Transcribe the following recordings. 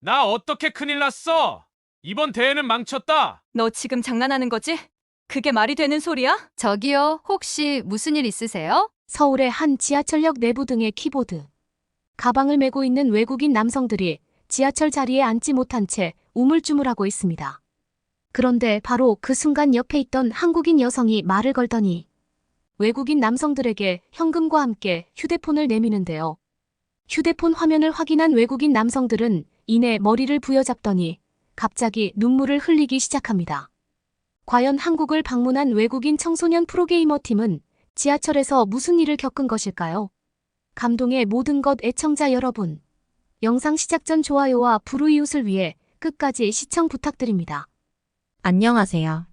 나 어떻게 큰일 났어? 이번 대회는 망쳤다. 너 지금 장난하는 거지? 그게 말이 되는 소리야? 저기요, 혹시 무슨 일 있으세요? 서울의 한 지하철역 내부 등의 키보드. 가방을 메고 있는 외국인 남성들이 지하철 자리에 앉지 못한 채 우물쭈물하고 있습니다. 그런데 바로 그 순간 옆에 있던 한국인 여성이 말을 걸더니 외국인 남성들에게 현금과 함께 휴대폰을 내미는데요. 휴대폰 화면을 확인한 외국인 남성들은 이내 머리를 부여잡더니 갑자기 눈물을 흘리기 시작합니다. 과연 한국을 방문한 외국인 청소년 프로게이머 팀은 지하철에서 무슨 일을 겪은 것일까요? 감동의 모든 것 애청자 여러분. 영상 시작 전 좋아요와 불우이웃을 위해 끝까지 시청 부탁드립니다. 안녕하세요.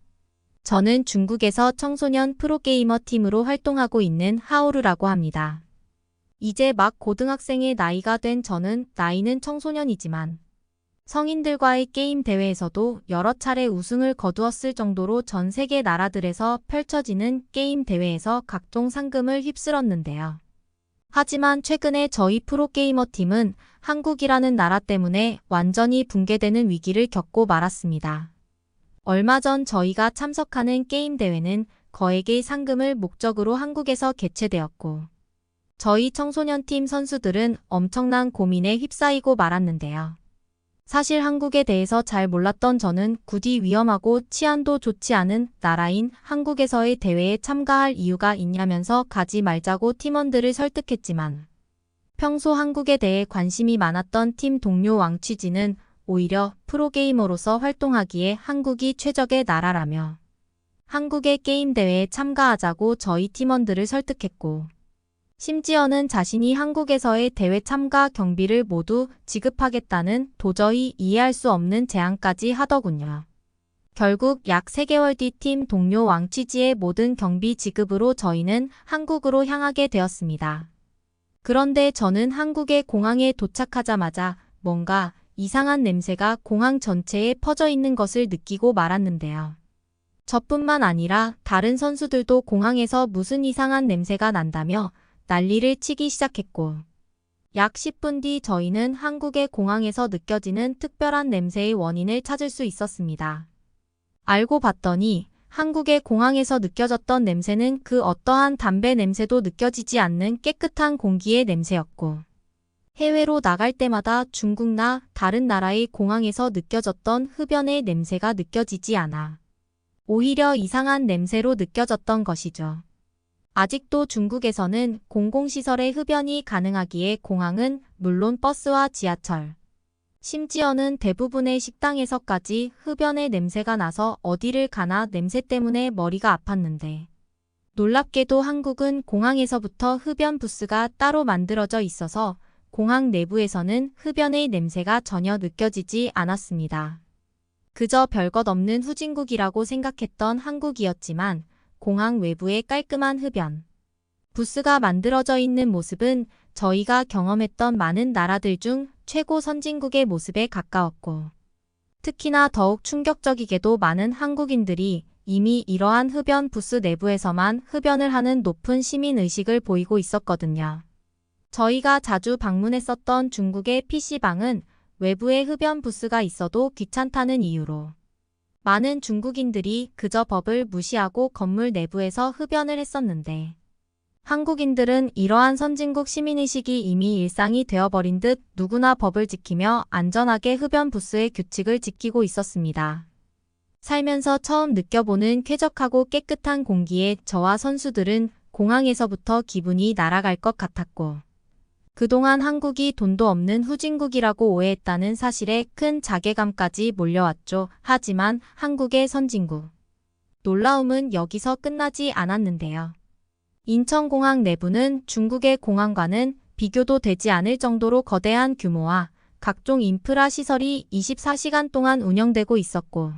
저는 중국에서 청소년 프로게이머 팀으로 활동하고 있는 하오르라고 합니다. 이제 막 고등학생의 나이가 된 저는 나이는 청소년이지만 성인들과의 게임 대회에서도 여러 차례 우승을 거두었을 정도로 전 세계 나라들에서 펼쳐지는 게임 대회에서 각종 상금을 휩쓸었는데요. 하지만 최근에 저희 프로게이머 팀은 한국이라는 나라 때문에 완전히 붕괴되는 위기를 겪고 말았습니다. 얼마 전 저희가 참석하는 게임 대회는 거액의 상금을 목적으로 한국에서 개최되었고 저희 청소년팀 선수들은 엄청난 고민에 휩싸이고 말았는데요. 사실 한국에 대해서 잘 몰랐던 저는 굳이 위험하고 치안도 좋지 않은 나라인 한국에서의 대회에 참가할 이유가 있냐면서 가지 말자고 팀원들을 설득했지만 평소 한국에 대해 관심이 많았던 팀 동료 왕취지는 오히려 프로게이머로서 활동하기에 한국이 최적의 나라라며 한국의 게임 대회에 참가하자고 저희 팀원들을 설득했고 심지어는 자신이 한국에서의 대회 참가 경비를 모두 지급하겠다는 도저히 이해할 수 없는 제안까지 하더군요. 결국 약 3개월 뒤 팀 동료 왕취지의 모든 경비 지급으로 저희는 한국으로 향하게 되었습니다. 그런데 저는 한국의 공항에 도착하자마자 뭔가 이상한 냄새가 공항 전체에 퍼져 있는 것을 느끼고 말았는데요. 저뿐만 아니라 다른 선수들도 공항에서 무슨 이상한 냄새가 난다며 난리를 치기 시작했고 약 10분 뒤 저희는 한국의 공항에서 느껴지는 특별한 냄새의 원인을 찾을 수 있었습니다. 알고 봤더니 한국의 공항에서 느껴졌던 냄새는 그 어떠한 담배 냄새도 느껴지지 않는 깨끗한 공기의 냄새였고 해외로 나갈 때마다 중국나 다른 나라의 공항에서 느껴졌던 흡연의 냄새가 느껴지지 않아 오히려 이상한 냄새로 느껴졌던 것이죠. 아직도 중국에서는 공공시설의 흡연이 가능하기에 공항은 물론 버스와 지하철, 심지어는 대부분의 식당에서까지 흡연의 냄새가 나서 어디를 가나 냄새 때문에 머리가 아팠는데 놀랍게도 한국은 공항에서부터 흡연 부스가 따로 만들어져 있어서 공항 내부에서는 흡연의 냄새가 전혀 느껴지지 않았습니다. 그저 별것 없는 후진국이라고 생각했던 한국이었지만 공항 외부의 깔끔한 흡연 부스가 만들어져 있는 모습은 저희가 경험했던 많은 나라들 중 최고 선진국의 모습에 가까웠고 특히나 더욱 충격적이게도 많은 한국인들이 이미 이러한 흡연 부스 내부에서만 흡연을 하는 높은 시민의식을 보이고 있었거든요. 저희가 자주 방문했었던 중국의 PC방은 외부에 흡연 부스가 있어도 귀찮다는 이유로 많은 중국인들이 그저 법을 무시하고 건물 내부에서 흡연을 했었는데 한국인들은 이러한 선진국 시민의식이 이미 일상이 되어버린 듯 누구나 법을 지키며 안전하게 흡연 부스의 규칙을 지키고 있었습니다. 살면서 처음 느껴보는 쾌적하고 깨끗한 공기에 저와 선수들은 공항에서부터 기분이 날아갈 것 같았고 그동안 한국이 돈도 없는 후진국이라고 오해했다는 사실에 큰 자괴감까지 몰려왔죠. 하지만 한국의 선진국. 놀라움은 여기서 끝나지 않았는데요. 인천공항 내부는 중국의 공항과는 비교도 되지 않을 정도로 거대한 규모와 각종 인프라 시설이 24시간 동안 운영되고 있었고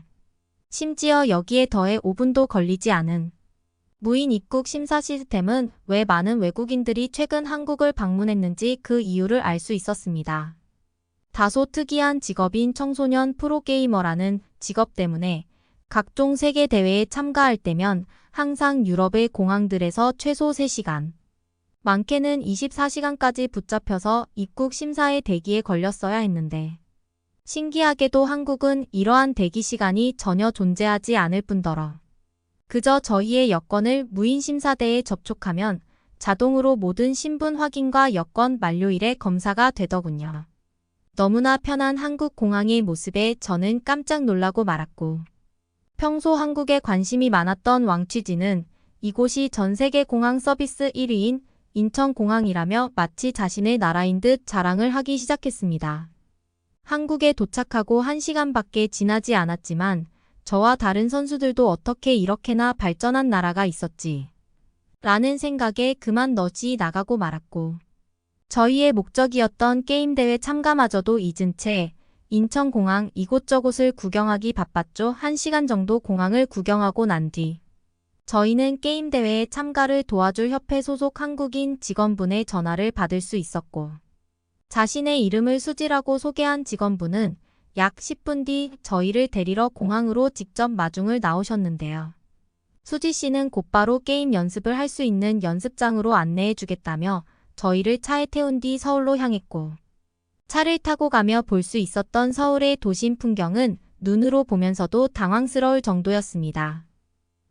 심지어 여기에 더해 5분도 걸리지 않은 무인 입국 심사 시스템은 왜 많은 외국인들이 최근 한국을 방문했는지 그 이유를 알 수 있었습니다. 다소 특이한 직업인 청소년 프로게이머라는 직업 때문에 각종 세계 대회에 참가할 때면 항상 유럽의 공항들에서 최소 3시간, 많게는 24시간까지 붙잡혀서 입국 심사에 대기에 걸렸어야 했는데 신기하게도 한국은 이러한 대기 시간이 전혀 존재하지 않을 뿐더러 그저 저희의 여권을 무인심사대에 접촉하면 자동으로 모든 신분 확인과 여권 만료일에 검사가 되더군요. 너무나 편한 한국 공항의 모습에 저는 깜짝 놀라고 말았고 평소 한국에 관심이 많았던 왕취진은 이곳이 전 세계 공항 서비스 1위인 인천공항이라며 마치 자신의 나라인 듯 자랑을 하기 시작했습니다. 한국에 도착하고 1시간밖에 지나지 않았지만 저와 다른 선수들도 어떻게 이렇게나 발전한 나라가 있었지? 라는 생각에 그만 너지 나가고 말았고 저희의 목적이었던 게임대회 참가마저도 잊은 채 인천공항 이곳저곳을 구경하기 바빴죠. 1시간 정도 공항을 구경하고 난 뒤 저희는 게임대회에 참가를 도와줄 협회 소속 한국인 직원분의 전화를 받을 수 있었고 자신의 이름을 수지라고 소개한 직원분은 약 10분 뒤 저희를 데리러 공항으로 직접 마중을 나오셨는데요. 수지 씨는 곧바로 게임 연습을 할 수 있는 연습장으로 안내해 주겠다며 저희를 차에 태운 뒤 서울로 향했고 차를 타고 가며 볼 수 있었던 서울의 도심 풍경은 눈으로 보면서도 당황스러울 정도였습니다.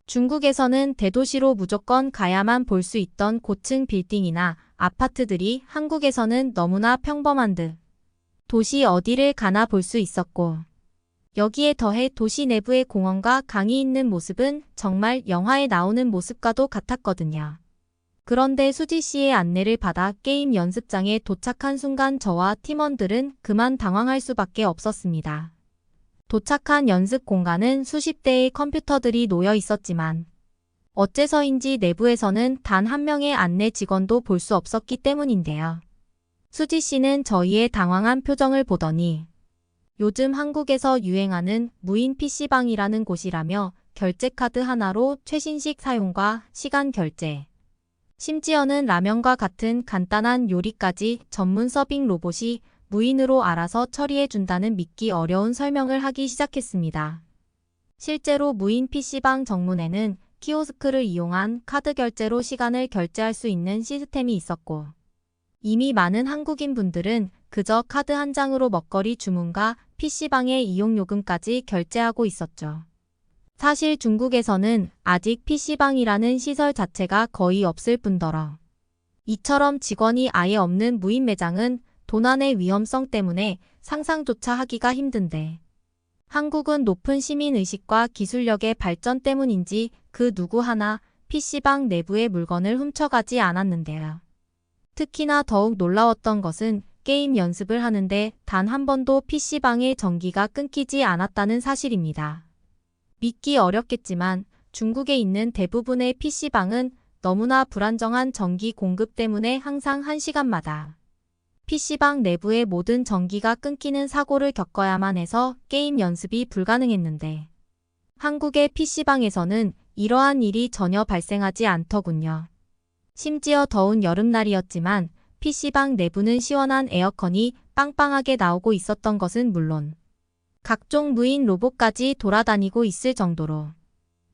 중국에서는 대도시로 무조건 가야만 볼 수 있던 고층 빌딩이나 아파트들이 한국에서는 너무나 평범한 듯 도시 어디를 가나 볼 수 있었고 여기에 더해 도시 내부의 공원과 강이 있는 모습은 정말 영화에 나오는 모습과도 같았거든요. 그런데 수지 씨의 안내를 받아 게임 연습장에 도착한 순간 저와 팀원들은 그만 당황할 수밖에 없었습니다. 도착한 연습 공간은 수십 대의 컴퓨터들이 놓여 있었지만 어째서인지 내부에서는 단 한 명의 안내 직원도 볼 수 없었기 때문인데요. 수지 씨는 저희의 당황한 표정을 보더니 요즘 한국에서 유행하는 무인 PC방이라는 곳이라며 결제카드 하나로 최신식 사용과 시간 결제, 심지어는 라면과 같은 간단한 요리까지 전문 서빙 로봇이 무인으로 알아서 처리해준다는 믿기 어려운 설명을 하기 시작했습니다. 실제로 무인 PC방 정문에는 키오스크를 이용한 카드 결제로 시간을 결제할 수 있는 시스템이 있었고 이미 많은 한국인 분들은 그저 카드 한 장으로 먹거리 주문과 PC방의 이용요금까지 결제하고 있었죠. 사실 중국에서는 아직 PC방이라는 시설 자체가 거의 없을 뿐더러 이처럼 직원이 아예 없는 무인 매장은 도난의 위험성 때문에 상상조차 하기가 힘든데 한국은 높은 시민의식과 기술력의 발전 때문인지 그 누구 하나 PC방 내부의 물건을 훔쳐가지 않았는데요. 특히나 더욱 놀라웠던 것은 게임 연습을 하는데 단 한 번도 PC방의 전기가 끊기지 않았다는 사실입니다. 믿기 어렵겠지만 중국에 있는 대부분의 PC방은 너무나 불안정한 전기 공급 때문에 항상 1시간마다 PC방 내부의 모든 전기가 끊기는 사고를 겪어야만 해서 게임 연습이 불가능했는데 한국의 PC방에서는 이러한 일이 전혀 발생하지 않더군요. 심지어 더운 여름날이었지만 PC방 내부는 시원한 에어컨이 빵빵하게 나오고 있었던 것은 물론 각종 무인 로봇까지 돌아다니고 있을 정도로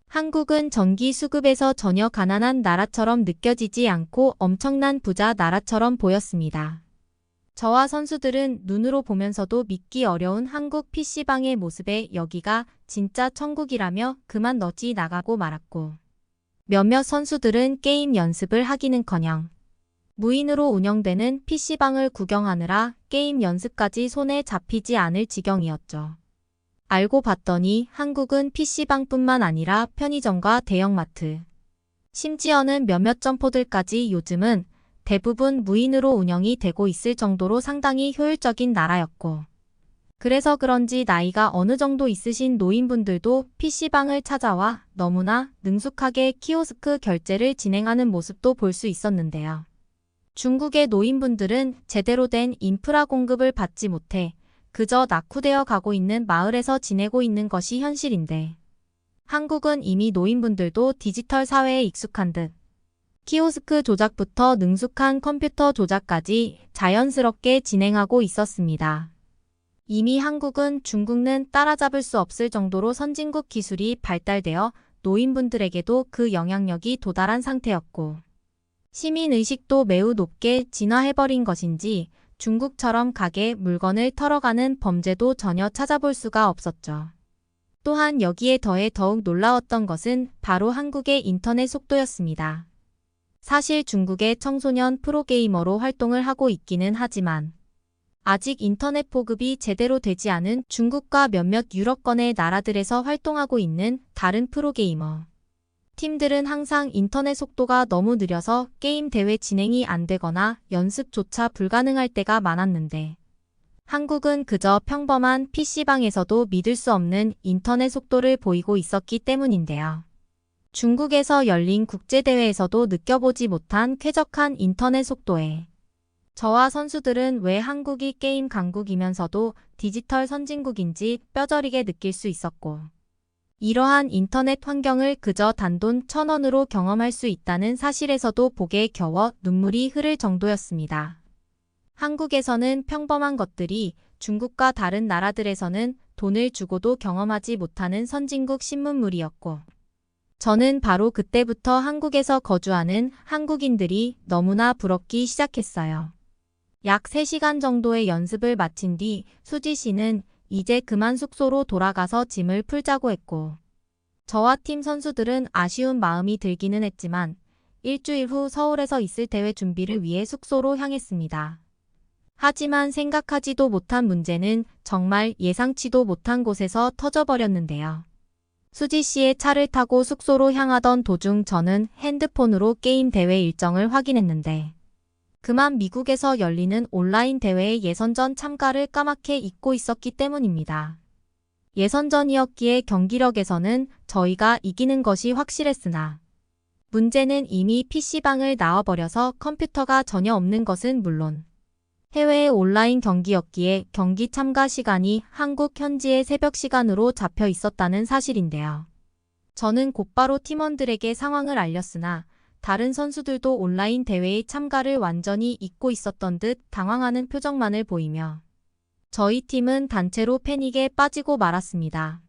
한국은 전기 수급에서 전혀 가난한 나라처럼 느껴지지 않고 엄청난 부자 나라처럼 보였습니다. 저와 선수들은 눈으로 보면서도 믿기 어려운 한국 PC방의 모습에 여기가 진짜 천국이라며 그만 너지 나가고 말았고 몇몇 선수들은 게임 연습을 하기는커녕 무인으로 운영되는 PC방을 구경하느라 게임 연습까지 손에 잡히지 않을 지경이었죠. 알고 봤더니 한국은 PC방뿐만 아니라 편의점과 대형마트, 심지어는 몇몇 점포들까지 요즘은 대부분 무인으로 운영이 되고 있을 정도로 상당히 효율적인 나라였고 그래서 그런지 나이가 어느 정도 있으신 노인분들도 PC방을 찾아와 너무나 능숙하게 키오스크 결제를 진행하는 모습도 볼 수 있었는데요. 중국의 노인분들은 제대로 된 인프라 공급을 받지 못해 그저 낙후되어 가고 있는 마을에서 지내고 있는 것이 현실인데 한국은 이미 노인분들도 디지털 사회에 익숙한 듯 키오스크 조작부터 능숙한 컴퓨터 조작까지 자연스럽게 진행하고 있었습니다. 이미 한국은 중국은 따라잡을 수 없을 정도로 선진국 기술이 발달되어 노인분들에게도 그 영향력이 도달한 상태였고 시민의식도 매우 높게 진화해버린 것인지 중국처럼 가게 물건을 털어가는 범죄도 전혀 찾아볼 수가 없었죠. 또한 여기에 더해 더욱 놀라웠던 것은 바로 한국의 인터넷 속도였습니다. 사실 중국의 청소년 프로게이머로 활동을 하고 있기는 하지만 아직 인터넷 보급이 제대로 되지 않은 중국과 몇몇 유럽권의 나라들에서 활동하고 있는 다른 프로게이머 팀들은 항상 인터넷 속도가 너무 느려서 게임 대회 진행이 안 되거나 연습조차 불가능할 때가 많았는데 한국은 그저 평범한 PC방에서도 믿을 수 없는 인터넷 속도를 보이고 있었기 때문인데요. 중국에서 열린 국제대회에서도 느껴보지 못한 쾌적한 인터넷 속도에 저와 선수들은 왜 한국이 게임 강국이면서도 디지털 선진국인지 뼈저리게 느낄 수 있었고 이러한 인터넷 환경을 그저 단돈 1,000원으로 경험할 수 있다는 사실에서도 복에 겨워 눈물이 흐를 정도였습니다. 한국에서는 평범한 것들이 중국과 다른 나라들에서는 돈을 주고도 경험하지 못하는 선진국 신문물이었고 저는 바로 그때부터 한국에서 거주하는 한국인들이 너무나 부럽기 시작했어요. 약 3시간 정도의 연습을 마친 뒤 수지 씨는 이제 그만 숙소로 돌아가서 짐을 풀자고 했고 저와 팀 선수들은 아쉬운 마음이 들기는 했지만 일주일 후 서울에서 있을 대회 준비를 위해 숙소로 향했습니다. 하지만 생각하지도 못한 문제는 정말 예상치도 못한 곳에서 터져버렸는데요. 수지 씨의 차를 타고 숙소로 향하던 도중 저는 핸드폰으로 게임 대회 일정을 확인했는데 그만 미국에서 열리는 온라인 대회의 예선전 참가를 까맣게 잊고 있었기 때문입니다. 예선전이었기에 경기력에서는 저희가 이기는 것이 확실했으나 문제는 이미 PC방을 나와버려서 컴퓨터가 전혀 없는 것은 물론 해외의 온라인 경기였기에 경기 참가 시간이 한국 현지의 새벽 시간으로 잡혀 있었다는 사실인데요. 저는 곧바로 팀원들에게 상황을 알렸으나 다른 선수들도 온라인 대회의 참가를 완전히 잊고 있었던 듯 당황하는 표정만을 보이며 저희 팀은 단체로 패닉에 빠지고 말았습니다.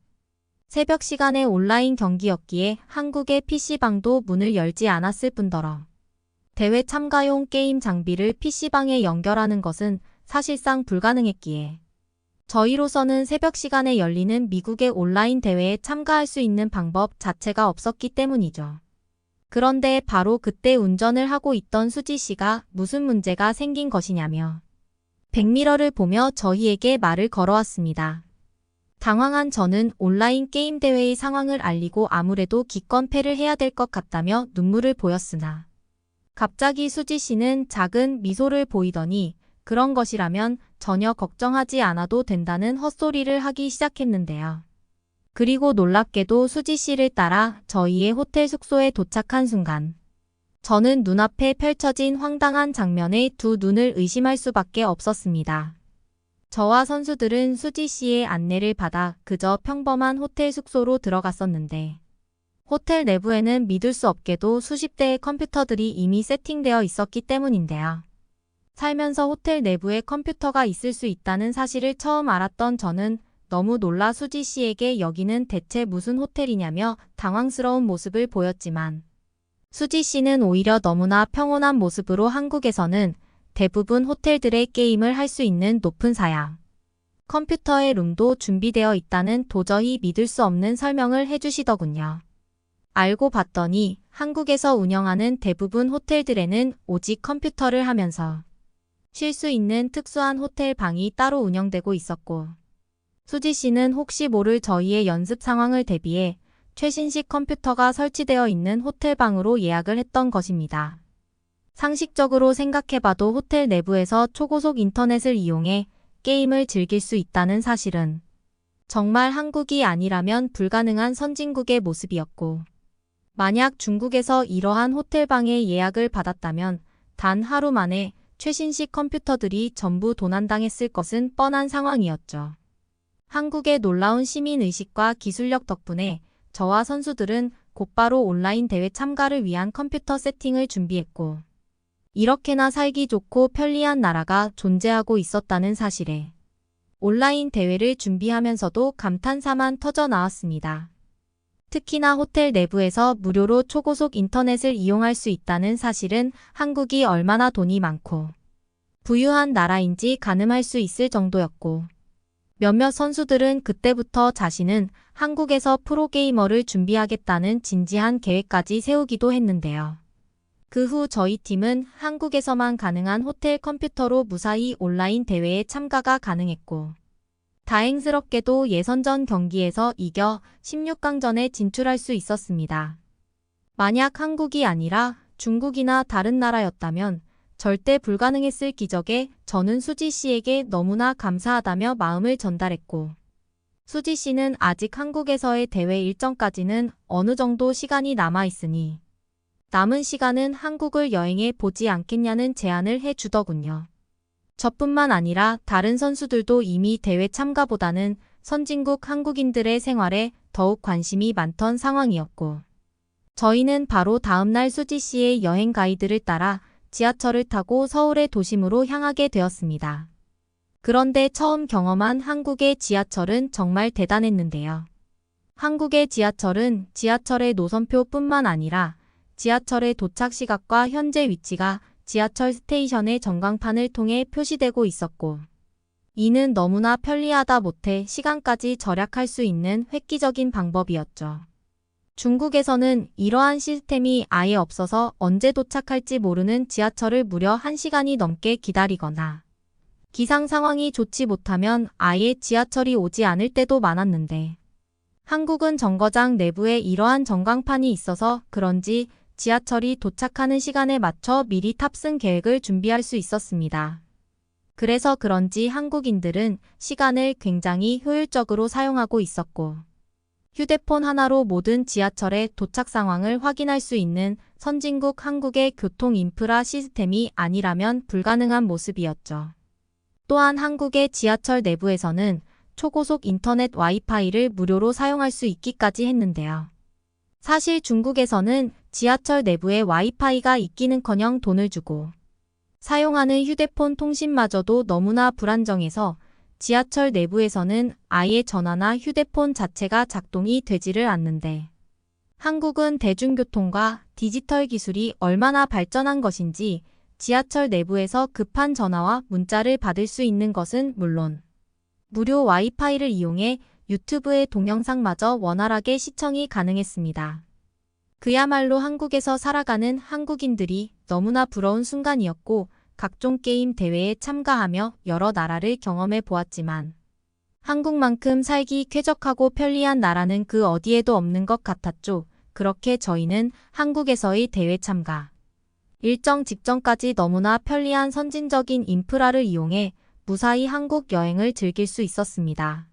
새벽 시간의 온라인 경기였기에 한국의 PC방도 문을 열지 않았을 뿐더러 대회 참가용 게임 장비를 PC방에 연결하는 것은 사실상 불가능했기에 저희로서는 새벽 시간에 열리는 미국의 온라인 대회에 참가할 수 있는 방법 자체가 없었기 때문이죠. 그런데 바로 그때 운전을 하고 있던 수지 씨가 무슨 문제가 생긴 것이냐며 백미러를 보며 저희에게 말을 걸어왔습니다. 당황한 저는 온라인 게임 대회의 상황을 알리고 아무래도 기권 패를 해야 될 것 같다며 눈물을 보였으나 갑자기 수지 씨는 작은 미소를 보이더니 그런 것이라면 전혀 걱정하지 않아도 된다는 헛소리를 하기 시작했는데요. 그리고 놀랍게도 수지 씨를 따라 저희의 호텔 숙소에 도착한 순간 저는 눈앞에 펼쳐진 황당한 장면에 두 눈을 의심할 수밖에 없었습니다. 저와 선수들은 수지 씨의 안내를 받아 그저 평범한 호텔 숙소로 들어갔었는데 호텔 내부에는 믿을 수 없게도 수십 대의 컴퓨터들이 이미 세팅되어 있었기 때문인데요. 살면서 호텔 내부에 컴퓨터가 있을 수 있다는 사실을 처음 알았던 저는 너무 놀라 수지 씨에게 여기는 대체 무슨 호텔이냐며 당황스러운 모습을 보였지만 수지 씨는 오히려 너무나 평온한 모습으로 한국에서는 대부분 호텔들의 게임을 할 수 있는 높은 사양 컴퓨터의 룸도 준비되어 있다는 도저히 믿을 수 없는 설명을 해주시더군요. 알고 봤더니 한국에서 운영하는 대부분 호텔들에는 오직 컴퓨터를 하면서 쉴 수 있는 특수한 호텔 방이 따로 운영되고 있었고 수지 씨는 혹시 모를 저희의 연습 상황을 대비해 최신식 컴퓨터가 설치되어 있는 호텔 방으로 예약을 했던 것입니다. 상식적으로 생각해봐도 호텔 내부에서 초고속 인터넷을 이용해 게임을 즐길 수 있다는 사실은 정말 한국이 아니라면 불가능한 선진국의 모습이었고 만약 중국에서 이러한 호텔방에 예약을 받았다면 단 하루 만에 최신식 컴퓨터들이 전부 도난당했을 것은 뻔한 상황이었죠. 한국의 놀라운 시민의식과 기술력 덕분에 저와 선수들은 곧바로 온라인 대회 참가를 위한 컴퓨터 세팅을 준비했고 이렇게나 살기 좋고 편리한 나라가 존재하고 있었다는 사실에 온라인 대회를 준비하면서도 감탄사만 터져 나왔습니다. 특히나 호텔 내부에서 무료로 초고속 인터넷을 이용할 수 있다는 사실은 한국이 얼마나 돈이 많고 부유한 나라인지 가늠할 수 있을 정도였고, 몇몇 선수들은 그때부터 자신은 한국에서 프로게이머를 준비하겠다는 진지한 계획까지 세우기도 했는데요. 그 후 저희 팀은 한국에서만 가능한 호텔 컴퓨터로 무사히 온라인 대회에 참가가 가능했고, 다행스럽게도 예선전 경기에서 이겨 16강전에 진출할 수 있었습니다. 만약 한국이 아니라 중국이나 다른 나라였다면 절대 불가능했을 기적에 저는 수지 씨에게 너무나 감사하다며 마음을 전달했고, 수지 씨는 아직 한국에서의 대회 일정까지는 어느 정도 시간이 남아 있으니 남은 시간은 한국을 여행해 보지 않겠냐는 제안을 해 주더군요. 저뿐만 아니라 다른 선수들도 이미 대회 참가보다는 선진국 한국인들의 생활에 더욱 관심이 많던 상황이었고, 저희는 바로 다음날 수지 씨의 여행 가이드를 따라 지하철을 타고 서울의 도심으로 향하게 되었습니다. 그런데 처음 경험한 한국의 지하철은 정말 대단했는데요. 한국의 지하철은 지하철의 노선표뿐만 아니라 지하철의 도착 시각과 현재 위치가 지하철 스테이션의 전광판을 통해 표시되고 있었고, 이는 너무나 편리하다 못해 시간까지 절약할 수 있는 획기적인 방법이었죠. 중국에서는 이러한 시스템이 아예 없어서 언제 도착할지 모르는 지하철을 무려 1시간이 넘게 기다리거나, 기상 상황이 좋지 못하면 아예 지하철이 오지 않을 때도 많았는데, 한국은 정거장 내부에 이러한 전광판이 있어서 그런지 지하철이 도착하는 시간에 맞춰 미리 탑승 계획을 준비할 수 있었습니다. 그래서 그런지 한국인들은 시간을 굉장히 효율적으로 사용하고 있었고, 휴대폰 하나로 모든 지하철의 도착 상황을 확인할 수 있는 선진국 한국의 교통 인프라 시스템이 아니라면 불가능한 모습이었죠. 또한 한국의 지하철 내부에서는 초고속 인터넷 와이파이를 무료로 사용할 수 있기까지 했는데요. 사실 중국에서는 지하철 내부에 와이파이가 있기는커녕 돈을 주고 사용하는 휴대폰 통신마저도 너무나 불안정해서 지하철 내부에서는 아예 전화나 휴대폰 자체가 작동이 되지를 않는데, 한국은 대중교통과 디지털 기술이 얼마나 발전한 것인지 지하철 내부에서 급한 전화와 문자를 받을 수 있는 것은 물론 무료 와이파이를 이용해 유튜브의 동영상마저 원활하게 시청이 가능했습니다. 그야말로 한국에서 살아가는 한국인들이 너무나 부러운 순간이었고, 각종 게임 대회에 참가하며 여러 나라를 경험해 보았지만 한국만큼 살기 쾌적하고 편리한 나라는 그 어디에도 없는 것 같았죠. 그렇게 저희는 한국에서의 대회 참가 일정 직전까지 너무나 편리한 선진적인 인프라를 이용해 무사히 한국 여행을 즐길 수 있었습니다.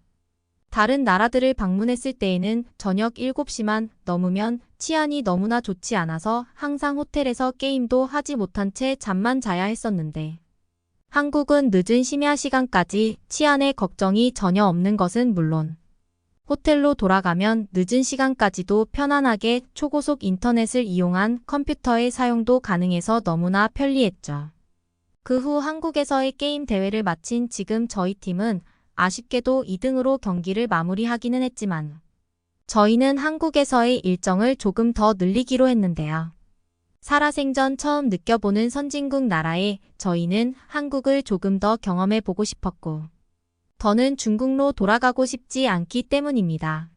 다른 나라들을 방문했을 때에는 저녁 7시만 넘으면 치안이 너무나 좋지 않아서 항상 호텔에서 게임도 하지 못한 채 잠만 자야 했었는데, 한국은 늦은 심야 시간까지 치안의 걱정이 전혀 없는 것은 물론 호텔로 돌아가면 늦은 시간까지도 편안하게 초고속 인터넷을 이용한 컴퓨터의 사용도 가능해서 너무나 편리했죠. 그 후 한국에서의 게임 대회를 마친 지금 저희 팀은 아쉽게도 2등으로 경기를 마무리하기는 했지만 저희는 한국에서의 일정을 조금 더 늘리기로 했는데요. 살아생전 처음 느껴보는 선진국 나라에 저희는 한국을 조금 더 경험해 보고 싶었고, 더는 중국로 돌아가고 싶지 않기 때문입니다.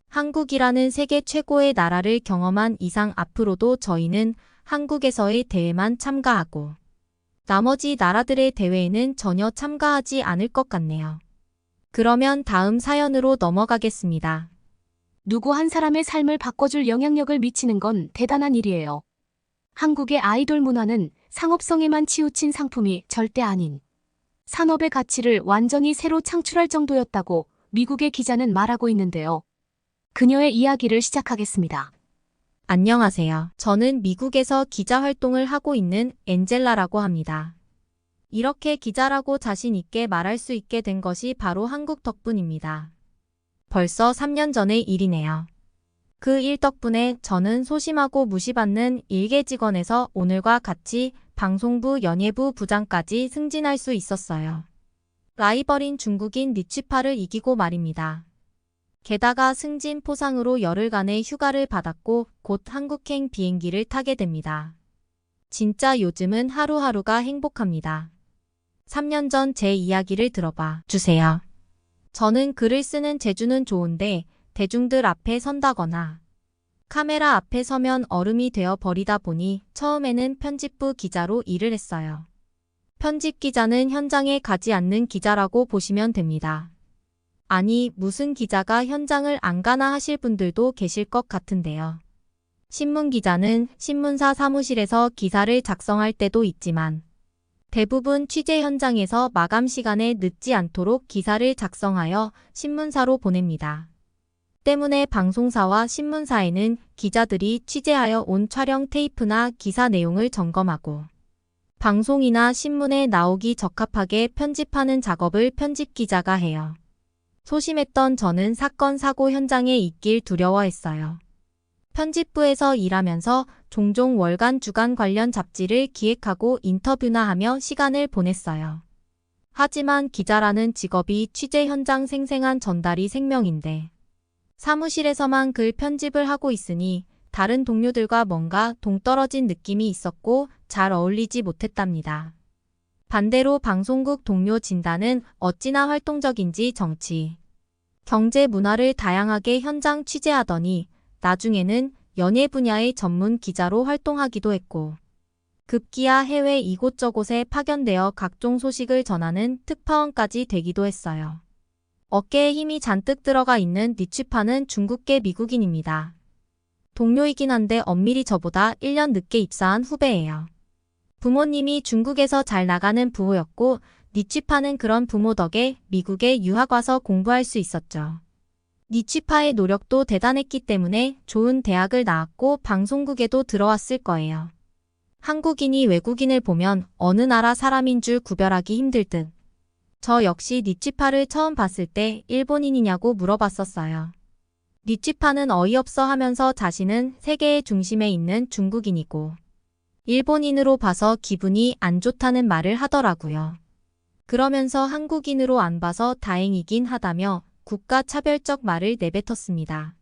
한국이라는 세계 최고의 나라를 경험한 이상 앞으로도 저희는 한국에서의 대회만 참가하고 나머지 나라들의 대회에는 전혀 참가하지 않을 것 같네요. 그러면 다음 사연으로 넘어가겠습니다. 누구 한 사람의 삶을 바꿔줄 영향력을 미치는 건 대단한 일이에요. 한국의 아이돌 문화는 상업성에만 치우친 상품이 절대 아닌 산업의 가치를 완전히 새로 창출할 정도였다고 미국의 기자는 말하고 있는데요. 그녀의 이야기를 시작하겠습니다. 안녕하세요. 저는 미국에서 기자 활동을 하고 있는 엔젤라라고 합니다. 이렇게 기자라고 자신 있게 말할 수 있게 된 것이 바로 한국 덕분입니다. 벌써 3년 전의 일이네요. 그 일 덕분에 저는 소심하고 무시받는 일개 직원에서 오늘과 같이 방송부 연예부 부장까지 승진할 수 있었어요. 라이벌인 중국인 리취파를 이기고 말입니다. 게다가 승진 포상으로 열흘간의 휴가를 받았고 곧 한국행 비행기를 타게 됩니다. 진짜 요즘은 하루하루가 행복합니다. 3년 전 제 이야기를 들어봐 주세요. 저는 글을 쓰는 재주는 좋은데 대중들 앞에 선다거나 카메라 앞에 서면 얼음이 되어 버리다 보니 처음에는 편집부 기자로 일을 했어요. 편집 기자는 현장에 가지 않는 기자라고 보시면 됩니다. 아니, 무슨 기자가 현장을 안 가나 하실 분들도 계실 것 같은데요. 신문 기자는 신문사 사무실에서 기사를 작성할 때도 있지만 대부분 취재 현장에서 마감 시간에 늦지 않도록 기사를 작성하여 신문사로 보냅니다. 때문에 방송사와 신문사에는 기자들이 취재하여 온 촬영 테이프나 기사 내용을 점검하고 방송이나 신문에 나오기 적합하게 편집하는 작업을 편집 기자가 해요. 소심했던 저는 사건 사고 현장에 있길 두려워했어요. 편집부에서 일하면서 종종 월간 주간 관련 잡지를 기획하고 인터뷰나 하며 시간을 보냈어요. 하지만 기자라는 직업이 취재 현장 생생한 전달이 생명인데 사무실에서만 글 편집을 하고 있으니 다른 동료들과 뭔가 동떨어진 느낌이 있었고 잘 어울리지 못했답니다. 반대로 방송국 동료 진단은 어찌나 활동적인지 정치, 경제, 문화를 다양하게 현장 취재하더니 나중에는 연예 분야의 전문 기자로 활동하기도 했고 급기야 해외 이곳저곳에 파견되어 각종 소식을 전하는 특파원까지 되기도 했어요. 어깨에 힘이 잔뜩 들어가 있는 니취파는 중국계 미국인입니다. 동료이긴 한데 엄밀히 저보다 1년 늦게 입사한 후배예요. 부모님이 중국에서 잘 나가는 부호였고 니취파는 그런 부모 덕에 미국에 유학 와서 공부할 수 있었죠. 니취파의 노력도 대단했기 때문에 좋은 대학을 나왔고 방송국에도 들어왔을 거예요. 한국인이 외국인을 보면 어느 나라 사람인 줄 구별하기 힘들 듯. 저 역시 니취파를 처음 봤을 때 일본인이냐고 물어봤었어요. 니취파는 어이없어 하면서 자신은 세계의 중심에 있는 중국인이고 일본인으로 봐서 기분이 안 좋다는 말을 하더라고요. 그러면서 한국인으로 안 봐서 다행이긴 하다며 국가차별적 말을 내뱉었습니다.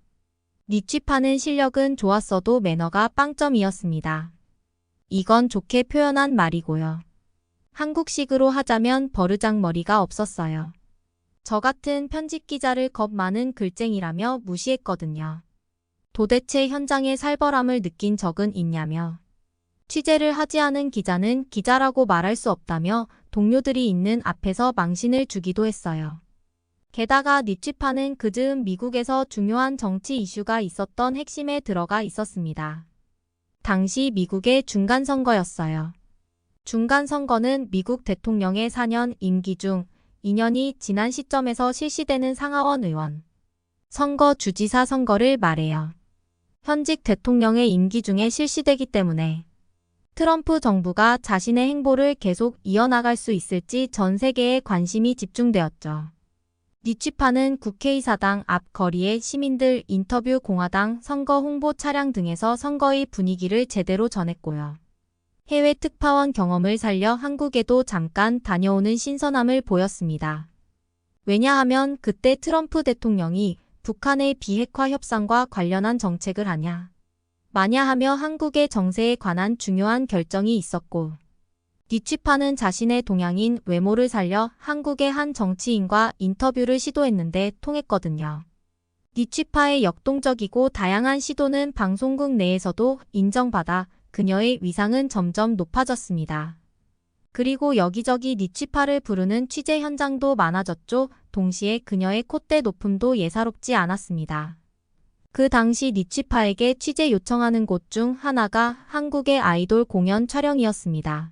니취파는 실력은 좋았어도 매너가 빵점이었습니다. 이건 좋게 표현한 말이고요. 한국식으로 하자면 버르장머리가 없었어요. 저 같은 편집 기자를 겁 많은 글쟁이라며 무시했거든요. 도대체 현장의 살벌함을 느낀 적은 있냐며 취재를 하지 않은 기자는 기자라고 말할 수 없다며 동료들이 있는 앞에서 망신을 주기도 했어요. 게다가 니취파는 그즈음 미국에서 중요한 정치 이슈가 있었던 핵심에 들어가 있었습니다. 당시 미국의 중간선거였어요. 중간선거는 미국 대통령의 4년 임기 중 2년이 지난 시점에서 실시되는 상하원 의원 선거, 주지사 선거를 말해요. 현직 대통령의 임기 중에 실시되기 때문에 트럼프 정부가 자신의 행보를 계속 이어나갈 수 있을지 전 세계에 관심이 집중되었죠. 니취파는 국회의사당 앞 거리의 시민들 인터뷰, 공화당 선거 홍보 차량 등에서 선거의 분위기를 제대로 전했고요. 해외 특파원 경험을 살려 한국에도 잠깐 다녀오는 신선함을 보였습니다. 왜냐하면 그때 트럼프 대통령이 북한의 비핵화 협상과 관련한 정책을 하냐 마냐 하며 한국의 정세에 관한 중요한 결정이 있었고 니취파는 자신의 동양인 외모를 살려 한국의 한 정치인과 인터뷰를 시도했는데 통했거든요. 니취파의 역동적이고 다양한 시도는 방송국 내에서도 인정받아 그녀의 위상은 점점 높아졌습니다. 그리고 여기저기 니취파를 부르는 취재 현장도 많아졌죠. 동시에 그녀의 콧대 높음도 예사롭지 않았습니다. 그 당시 니취파에게 취재 요청하는 곳 중 하나가 한국의 아이돌 공연 촬영이었습니다.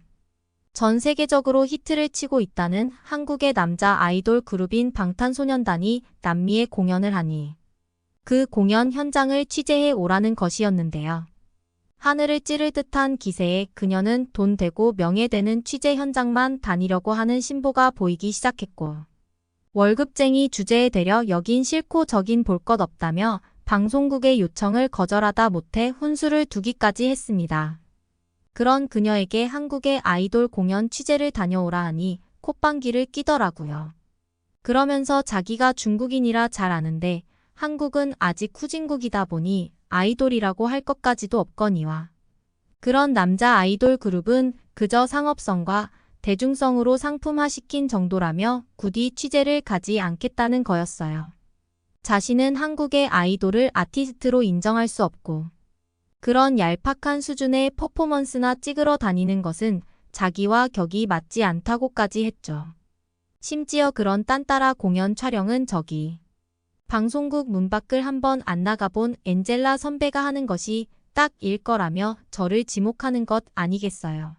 전 세계적으로 히트를 치고 있다는 한국의 남자 아이돌 그룹인 방탄소년단이 남미에 공연을 하니 그 공연 현장을 취재해 오라는 것이었는데요. 하늘을 찌를 듯한 기세에 그녀는 돈 되고 명예 되는 취재 현장만 다니려고 하는 신보가 보이기 시작했고 월급쟁이 주제에 대려 여긴 싫고 저긴 볼 것 없다며 방송국의 요청을 거절하다 못해 훈수를 두기까지 했습니다. 그런 그녀에게 한국의 아이돌 공연 취재를 다녀오라 하니 콧방귀를 끼더라고요. 그러면서 자기가 중국인이라 잘 아는데 한국은 아직 후진국이다 보니 아이돌이라고 할 것까지도 없거니와 그런 남자 아이돌 그룹은 그저 상업성과 대중성으로 상품화시킨 정도라며 굳이 취재를 가지 않겠다는 거였어요. 자신은 한국의 아이돌을 아티스트로 인정할 수 없고 그런 얄팍한 수준의 퍼포먼스나 찍으러 다니는 것은 자기와 격이 맞지 않다고까지 했죠. 심지어 그런 딴따라 공연 촬영은 저기 방송국 문 밖을 한번 안 나가본 엔젤라 선배가 하는 것이 딱일 거라며 저를 지목하는 것 아니겠어요.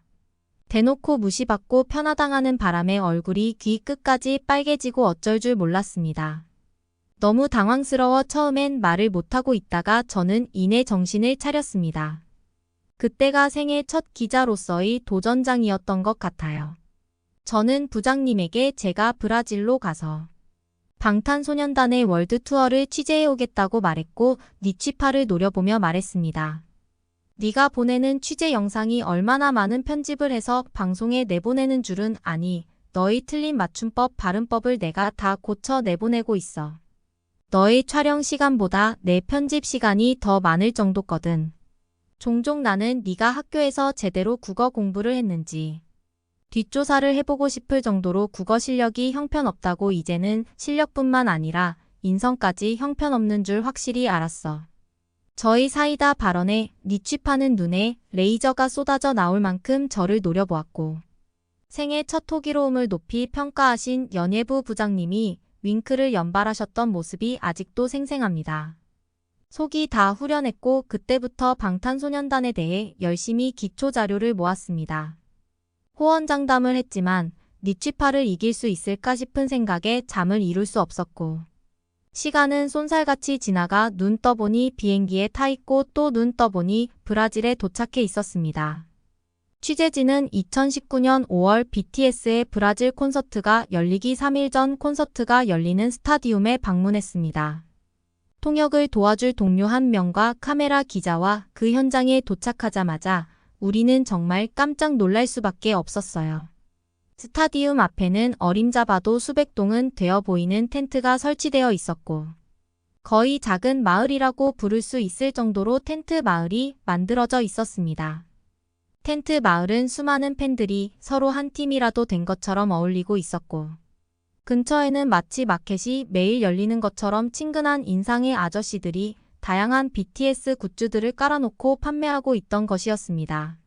대놓고 무시받고 편하당하는 바람에 얼굴이 귀 끝까지 빨개지고 어쩔 줄 몰랐습니다. 너무 당황스러워 처음엔 말을 못하고 있다가 저는 이내 정신을 차렸습니다. 그때가 생애 첫 기자로서의 도전장이었던 것 같아요. 저는 부장님에게 제가 브라질로 가서 방탄소년단의 월드 투어를 취재해 오겠다고 말했고 니취파를 노려보며 말했습니다. 네가 보내는 취재 영상이 얼마나 많은 편집을 해서 방송에 내보내는 줄은 아니. 너의 틀린 맞춤법, 발음법을 내가 다 고쳐 내보내고 있어. 너의 촬영 시간보다 내 편집 시간이 더 많을 정도거든. 종종 나는 네가 학교에서 제대로 국어 공부를 했는지 뒷조사를 해보고 싶을 정도로 국어 실력이 형편없다고. 이제는 실력뿐만 아니라 인성까지 형편없는 줄 확실히 알았어. 저희 사이다 발언에 니취파는 눈에 레이저가 쏟아져 나올 만큼 저를 노려보았고 생애 첫 호기로움을 높이 평가하신 연예부 부장님이 윙크를 연발하셨던 모습이 아직도 생생합니다. 속이 다 후련했고 그때부터 방탄소년단에 대해 열심히 기초 자료를 모았습니다. 호언장담을 했지만 니취파를 이길 수 있을까 싶은 생각에 잠을 이룰 수 없었고 시간은 쏜살같이 지나가 눈 떠보니 비행기에 타 있고 또 눈 떠보니 브라질에 도착해 있었습니다. 취재진은 2019년 5월 BTS의 브라질 콘서트가 열리기 3일 전 콘서트가 열리는 스타디움에 방문했습니다. 통역을 도와줄 동료 한 명과 카메라 기자와 그 현장에 도착하자마자 우리는 정말 깜짝 놀랄 수밖에 없었어요. 스타디움 앞에는 어림잡아도 수백 동은 되어 보이는 텐트가 설치되어 있었고 거의 작은 마을이라고 부를 수 있을 정도로 텐트 마을이 만들어져 있었습니다. 텐트 마을은 수많은 팬들이 서로 한 팀이라도 된 것처럼 어울리고 있었고 근처에는 마치 마켓이 매일 열리는 것처럼 친근한 인상의 아저씨들이 다양한 BTS 굿즈들을 깔아놓고 판매하고 있던 것이었습니다.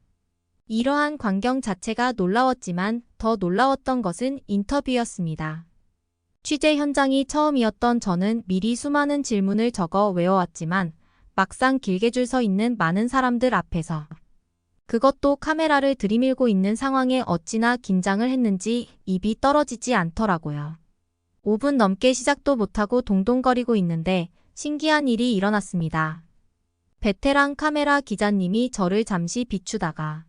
이러한 광경 자체가 놀라웠지만 더 놀라웠던 것은 인터뷰였습니다. 취재 현장이 처음이었던 저는 미리 수많은 질문을 적어 외워왔지만 막상 길게 줄 서 있는 많은 사람들 앞에서 그것도 카메라를 들이밀고 있는 상황에 어찌나 긴장을 했는지 입이 떨어지지 않더라고요. 5분 넘게 시작도 못하고 동동거리고 있는데 신기한 일이 일어났습니다. 베테랑 카메라 기자님이 저를 잠시 비추다가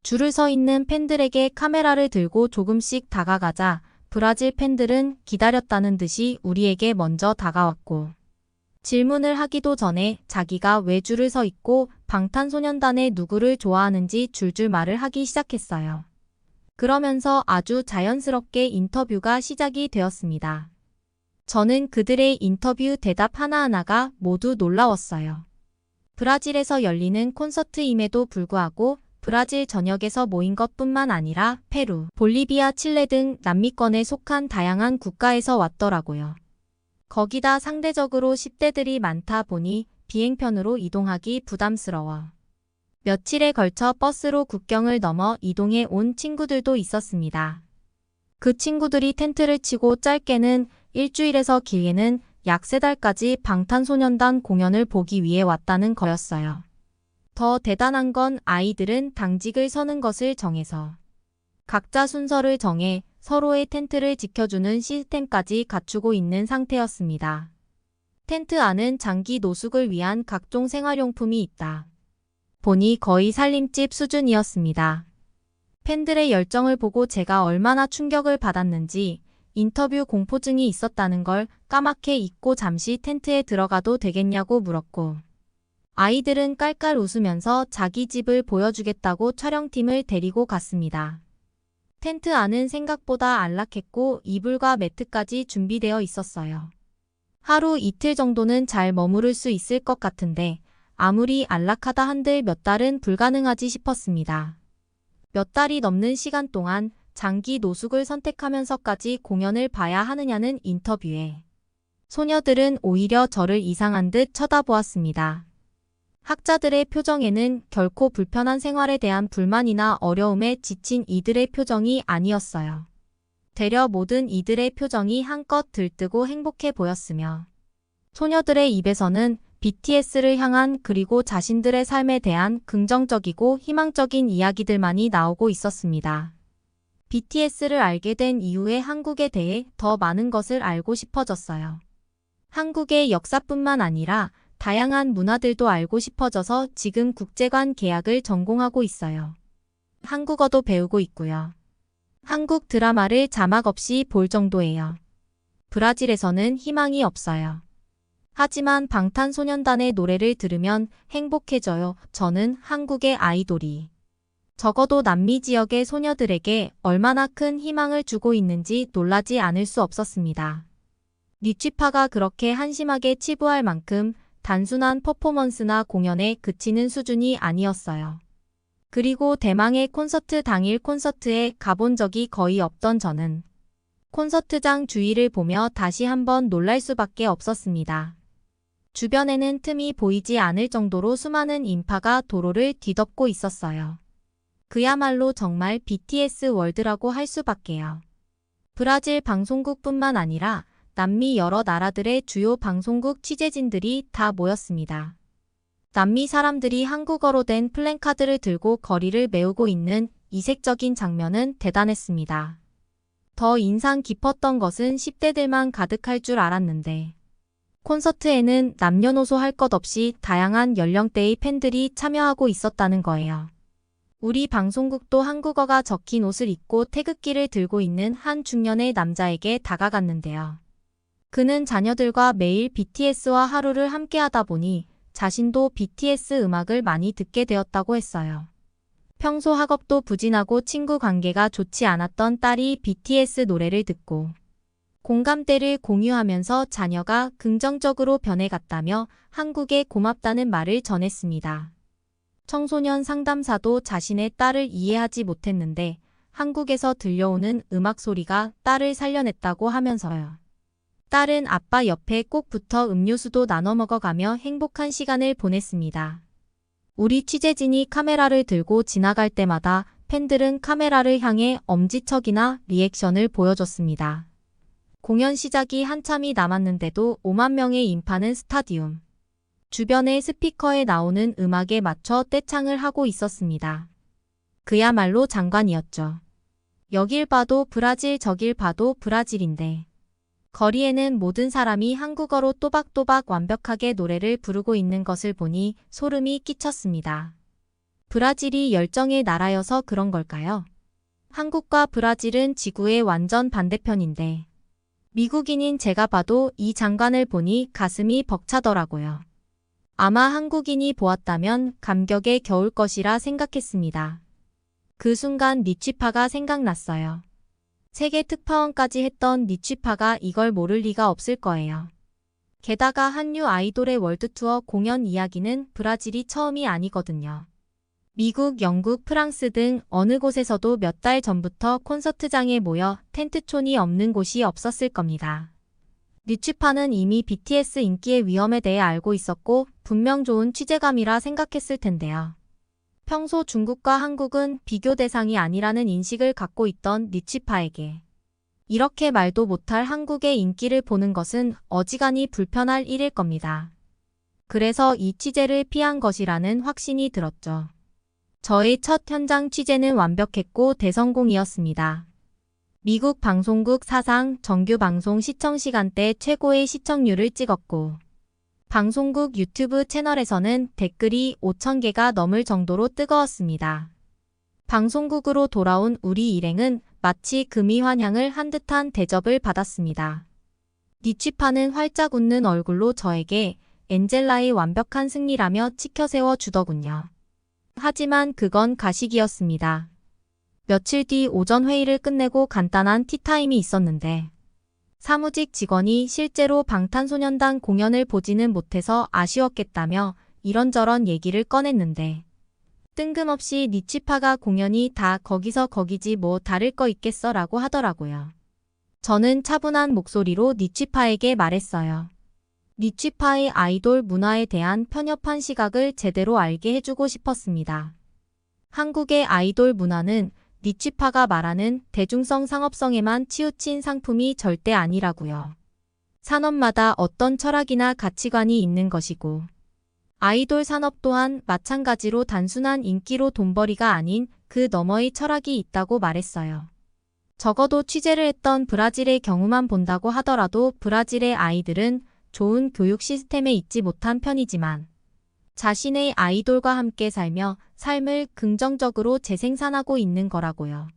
줄을 서 있는 팬들에게 카메라를 들고 조금씩 다가가자 브라질 팬들은 기다렸다는 듯이 우리에게 먼저 다가왔고 질문을 하기도 전에 자기가 왜 줄을 서 있고 방탄소년단의 누구를 좋아하는지 줄줄 말을 하기 시작했어요. 그러면서 아주 자연스럽게 인터뷰가 시작이 되었습니다. 저는 그들의 인터뷰 대답 하나하나가 모두 놀라웠어요. 브라질에서 열리는 콘서트임에도 불구하고 브라질 전역에서 모인 것뿐만 아니라 페루, 볼리비아, 칠레 등 남미권에 속한 다양한 국가에서 왔더라고요. 거기다 상대적으로 10대들이 많다 보니 비행편으로 이동하기 부담스러워 며칠에 걸쳐 버스로 국경을 넘어 이동해 온 친구들도 있었습니다. 그 친구들이 텐트를 치고 짧게는 일주일에서 길게는 약 3달까지 방탄소년단 공연을 보기 위해 왔다는 거였어요. 더 대단한 건 아이들은 당직을 서는 것을 정해서 각자 순서를 정해 서로의 텐트를 지켜주는 시스템까지 갖추고 있는 상태였습니다. 텐트 안은 장기 노숙을 위한 각종 생활용품이 있다 보니 거의 살림집 수준이었습니다. 팬들의 열정을 보고 제가 얼마나 충격을 받았는지 인터뷰 공포증이 있었다는 걸 까맣게 잊고 잠시 텐트에 들어가도 되겠냐고 물었고 아이들은 깔깔 웃으면서 자기 집을 보여주겠다고 촬영팀을 데리고 갔습니다. 텐트 안은 생각보다 안락했고 이불과 매트까지 준비되어 있었어요. 하루 이틀 정도는 잘 머무를 수 있을 것 같은데 아무리 안락하다 한들 몇 달은 불가능하지 싶었습니다. 몇 달이 넘는 시간 동안 장기 노숙을 선택하면서까지 공연을 봐야 하느냐는 인터뷰에 소녀들은 오히려 저를 이상한 듯 쳐다보았습니다. 학자들의 표정에는 결코 불편한 생활에 대한 불만이나 어려움에 지친 이들의 표정이 아니었어요. 되려 모든 이들의 표정이 한껏 들뜨고 행복해 보였으며 소녀들의 입에서는 BTS를 향한 그리고 자신들의 삶에 대한 긍정적이고 희망적인 이야기들만이 나오고 있었습니다. BTS를 알게 된 이후에 한국에 대해 더 많은 것을 알고 싶어졌어요. 한국의 역사뿐만 아니라 다양한 문화들도 알고 싶어져서 지금 국제관 계약을 전공하고 있어요. 한국어도 배우고 있고요. 한국 드라마를 자막 없이 볼 정도예요. 브라질에서는 희망이 없어요. 하지만 방탄소년단의 노래를 들으면 행복해져요. 저는 한국의 아이돌이 적어도 남미 지역의 소녀들에게 얼마나 큰 희망을 주고 있는지 놀라지 않을 수 없었습니다. 니취파가 그렇게 한심하게 치부할 만큼 단순한 퍼포먼스나 공연에 그치는 수준이 아니었어요. 그리고 대망의 콘서트 당일 콘서트에 가본 적이 거의 없던 저는 콘서트장 주위를 보며 다시 한번 놀랄 수밖에 없었습니다. 주변에는 틈이 보이지 않을 정도로 수많은 인파가 도로를 뒤덮고 있었어요. 그야말로 정말 BTS 월드라고 할 수밖에요. 브라질 방송국뿐만 아니라 남미 여러 나라들의 주요 방송국 취재진들이 다 모였습니다. 남미 사람들이 한국어로 된 플랜카드를 들고 거리를 메우고 있는 이색적인 장면은 대단했습니다. 더 인상 깊었던 것은 10대들만 가득할 줄 알았는데 콘서트에는 남녀노소 할 것 없이 다양한 연령대의 팬들이 참여하고 있었다는 거예요. 우리 방송국도 한국어가 적힌 옷을 입고 태극기를 들고 있는 한 중년의 남자에게 다가갔는데요. 그는 자녀들과 매일 BTS와 하루를 함께하다 보니 자신도 BTS 음악을 많이 듣게 되었다고 했어요. 평소 학업도 부진하고 친구 관계가 좋지 않았던 딸이 BTS 노래를 듣고 공감대를 공유하면서 자녀가 긍정적으로 변해갔다며 한국에 고맙다는 말을 전했습니다. 청소년 상담사도 자신의 딸을 이해하지 못했는데 한국에서 들려오는 음악 소리가 딸을 살려냈다고 하면서요. 딸은 아빠 옆에 꼭 붙어 음료수도 나눠 먹어가며 행복한 시간을 보냈습니다. 우리 취재진이 카메라를 들고 지나갈 때마다 팬들은 카메라를 향해 엄지척이나 리액션을 보여줬습니다. 공연 시작이 한참이 남았는데도 5만 명의 인파는 스타디움 주변의 스피커에 나오는 음악에 맞춰 떼창을 하고 있었습니다. 그야말로 장관이었죠. 여길 봐도 브라질 저길 봐도 브라질인데 거리에는 모든 사람이 한국어로 또박또박 완벽하게 노래를 부르고 있는 것을 보니 소름이 끼쳤습니다. 브라질이 열정의 나라여서 그런 걸까요? 한국과 브라질은 지구의 완전 반대편인데 미국인인 제가 봐도 이 장관을 보니 가슴이 벅차더라고요. 아마 한국인이 보았다면 감격에 겨울 것이라 생각했습니다. 그 순간 니취파가 생각났어요. 세계 특파원까지 했던 니취파가 이걸 모를 리가 없을 거예요. 게다가 한류 아이돌의 월드투어 공연 이야기는 브라질이 처음이 아니거든요. 미국, 영국, 프랑스 등 어느 곳에서도 몇 달 전부터 콘서트장에 모여 텐트촌이 없는 곳이 없었을 겁니다. 니취파는 이미 BTS 인기의 위험에 대해 알고 있었고 분명 좋은 취재감이라 생각했을 텐데요. 평소 중국과 한국은 비교 대상이 아니라는 인식을 갖고 있던 니취파에게 이렇게 말도 못할 한국의 인기를 보는 것은 어지간히 불편할 일일 겁니다. 그래서 이 취재를 피한 것이라는 확신이 들었죠. 저의 첫 현장 취재는 완벽했고 대성공이었습니다. 미국 방송국 사상 정규 방송 시청 시간대 최고의 시청률을 찍었고 방송국 유튜브 채널에서는 댓글이 5,000개가 넘을 정도로 뜨거웠습니다. 방송국으로 돌아온 우리 일행은 마치 금이 환향을 한 듯한 대접을 받았습니다. 니취파는 활짝 웃는 얼굴로 저에게 엔젤라의 완벽한 승리라며 치켜세워 주더군요. 하지만 그건 가식이었습니다. 며칠 뒤 오전 회의를 끝내고 간단한 티타임이 있었는데 사무직 직원이 실제로 방탄소년단 공연을 보지는 못해서 아쉬웠겠다며 이런저런 얘기를 꺼냈는데 뜬금없이 니취파가 공연이 다 거기서 거기지 뭐 다를 거 있겠어 라고 하더라고요. 저는 차분한 목소리로 니취파에게 말했어요. 니취파의 아이돌 문화에 대한 편협한 시각을 제대로 알게 해주고 싶었습니다. 한국의 아이돌 문화는 니취파가 말하는 대중성 상업성에만 치우친 상품이 절대 아니라고요. 산업마다 어떤 철학이나 가치관이 있는 것이고 아이돌 산업 또한 마찬가지로 단순한 인기로 돈벌이가 아닌 그 너머의 철학이 있다고 말했어요. 적어도 취재를 했던 브라질의 경우만 본다고 하더라도 브라질의 아이들은 좋은 교육 시스템에 있지 못한 편이지만 자신의 아이돌과 함께 살며 삶을 긍정적으로 재생산하고 있는 거라고요.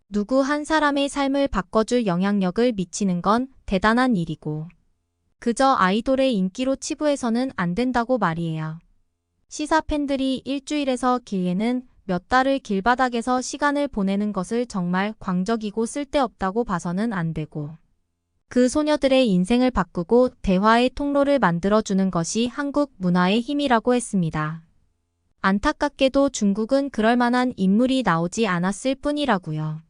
누구 한 사람의 삶을 바꿔줄 영향력을 미치는 건 대단한 일이고 그저 아이돌의 인기로 치부해서는 안 된다고 말이에요. 시사 팬들이 일주일에서 길게는 몇 달을 길바닥에서 시간을 보내는 것을 정말 광적이고 쓸데없다고 봐서는 안 되고 그 소녀들의 인생을 바꾸고 대화의 통로를 만들어주는 것이 한국 문화의 힘이라고 했습니다. 안타깝게도 중국은 그럴 만한 인물이 나오지 않았을 뿐이라고요.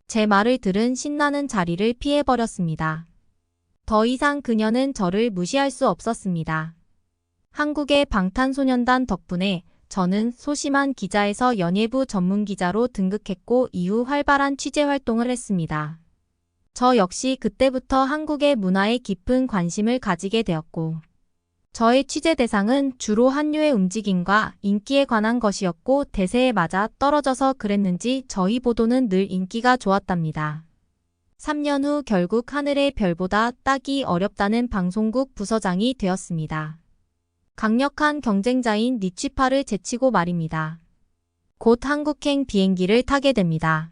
제 말을 들은 신나는 자리를 피해버렸습니다. 더 이상 그녀는 저를 무시할 수 없었습니다. 한국의 방탄소년단 덕분에 저는 소심한 기자에서 연예부 전문기자로 등극했고 이후 활발한 취재 활동을 했습니다. 저 역시 그때부터 한국의 문화에 깊은 관심을 가지게 되었고 저의 취재 대상은 주로 한류의 움직임과 인기에 관한 것이었고 대세에 맞아 떨어져서 그랬는지 저희 보도는 늘 인기가 좋았답니다. 3년 후 결국 하늘의 별보다 따기 어렵다는 방송국 부서장이 되었습니다. 강력한 경쟁자인 니취파를 제치고 말입니다. 곧 한국행 비행기를 타게 됩니다.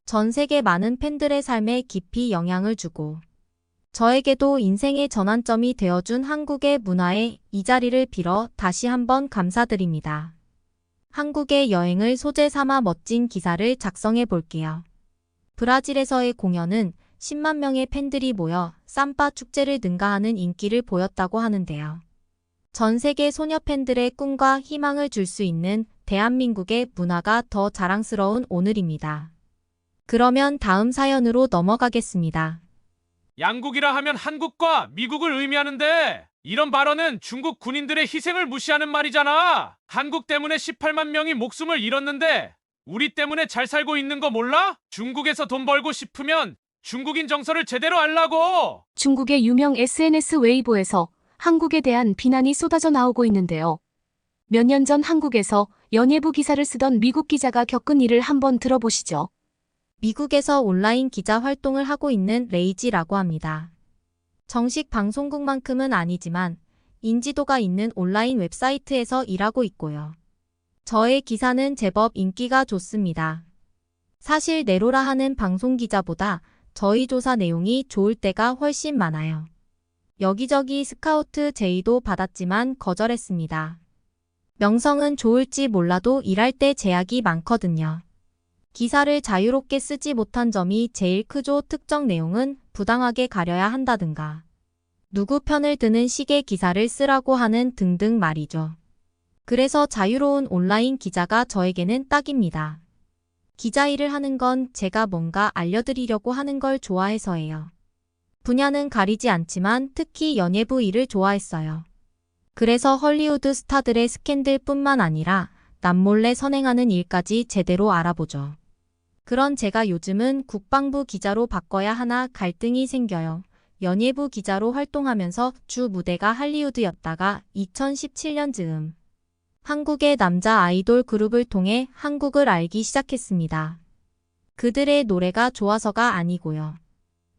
전 세계 많은 팬들의 삶에 깊이 영향을 주고 저에게도 인생의 전환점이 되어준 한국의 문화에 이 자리를 빌어 다시 한번 감사드립니다. 한국의 여행을 소재 삼아 멋진 기사를 작성해 볼게요. 브라질에서의 공연은 10만 명의 팬들이 모여 삼바 축제를 능가하는 인기를 보였다고 하는데요. 전 세계 소녀 팬들의 꿈과 희망을 줄 수 있는 대한민국의 문화가 더 자랑스러운 오늘입니다. 그러면 다음 사연으로 넘어가겠습니다. 양국이라 하면 한국과 미국을 의미하는데 이런 발언은 중국 군인들의 희생을 무시하는 말이잖아. 한국 때문에 18만 명이 목숨을 잃었는데 우리 때문에 잘 살고 있는 거 몰라? 중국에서 돈 벌고 싶으면 중국인 정서를 제대로 알라고. 중국의 유명 SNS 웨이보에서 한국에 대한 비난이 쏟아져 나오고 있는데요. 몇 년 전 한국에서 연예부 기사를 쓰던 미국 기자가 겪은 일을 한번 들어보시죠. 미국에서 온라인 기자 활동을 하고 있는 레이지라고 합니다. 정식 방송국만큼은 아니지만 인지도가 있는 온라인 웹사이트에서 일하고 있고요. 저의 기사는 제법 인기가 좋습니다. 사실 네로라 하는 방송 기자보다 저희 조사 내용이 좋을 때가 훨씬 많아요. 여기저기 스카우트 제의도 받았지만 거절했습니다. 명성은 좋을지 몰라도 일할 때 제약이 많거든요. 기사를 자유롭게 쓰지 못한 점이 제일 크죠. 특정 내용은 부당하게 가려야 한다든가 누구 편을 드는 식의 기사를 쓰라고 하는 등등 말이죠. 그래서 자유로운 온라인 기자가 저에게는 딱입니다. 기자 일을 하는 건 제가 뭔가 알려드리려고 하는 걸 좋아해서예요. 분야는 가리지 않지만 특히 연예부 일을 좋아했어요. 그래서 헐리우드 스타들의 스캔들뿐만 아니라 남몰래 선행하는 일까지 제대로 알아보죠. 그런 제가 요즘은 국방부 기자로 바꿔야 하나 갈등이 생겨요. 연예부 기자로 활동하면서 주 무대가 할리우드였다가 2017년 즈음 한국의 남자 아이돌 그룹을 통해 한국을 알기 시작했습니다. 그들의 노래가 좋아서가 아니고요.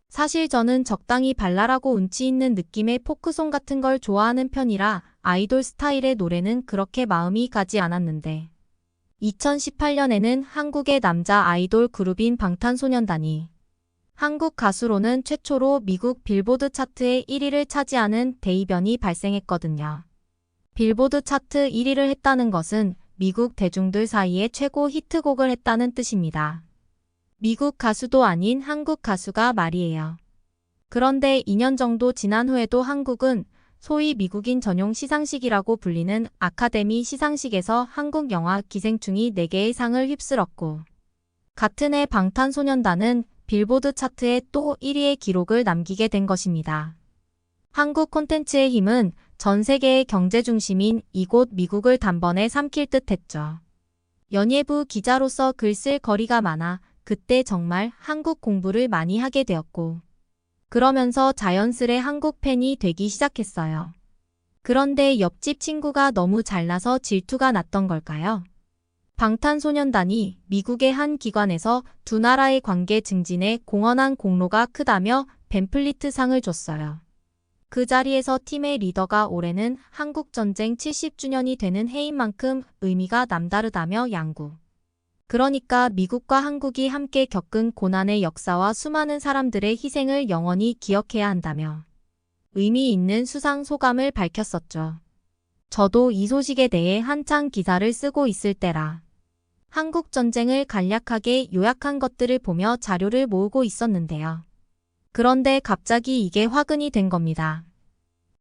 사실 저는 적당히 발랄하고 운치 있는 느낌의 포크송 같은 걸 좋아하는 편이라 아이돌 스타일의 노래는 그렇게 마음이 가지 않았는데 2018년에는 한국의 남자 아이돌 그룹인 방탄소년단이 한국 가수로는 최초로 미국 빌보드 차트의 1위를 차지하는 대이변이 발생했거든요. 빌보드 차트 1위를 했다는 것은 미국 대중들 사이에 최고 히트곡을 했다는 뜻입니다. 미국 가수도 아닌 한국 가수가 말이에요. 그런데 2년 정도 지난 후에도 한국은 소위 미국인 전용 시상식이라고 불리는 아카데미 시상식에서 한국 영화 기생충이 4개의 상을 휩쓸었고, 같은 해 방탄소년단은 빌보드 차트에 또 1위의 기록을 남기게 된 것입니다. 한국 콘텐츠의 힘은 전 세계의 경제 중심인 이곳 미국을 단번에 삼킬 듯 했죠. 연예부 기자로서 글 쓸 거리가 많아 그때 정말 한국 공부를 많이 하게 되었고, 그러면서 자연스레 한국 팬이 되기 시작했어요. 그런데 옆집 친구가 너무 잘나서 질투가 났던 걸까요? 방탄소년단이 미국의 한 기관에서 두 나라의 관계 증진에 공헌한 공로가 크다며 벤플리트 상을 줬어요. 그 자리에서 팀의 리더가 올해는 한국전쟁 70주년이 되는 해인 만큼 의미가 남다르다며 양구. 그러니까 미국과 한국이 함께 겪은 고난의 역사와 수많은 사람들의 희생을 영원히 기억해야 한다며 의미 있는 수상 소감을 밝혔었죠. 저도 이 소식에 대해 한창 기사를 쓰고 있을 때라 한국전쟁을 간략하게 요약한 것들을 보며 자료를 모으고 있었는데요. 그런데 갑자기 이게 화근이 된 겁니다.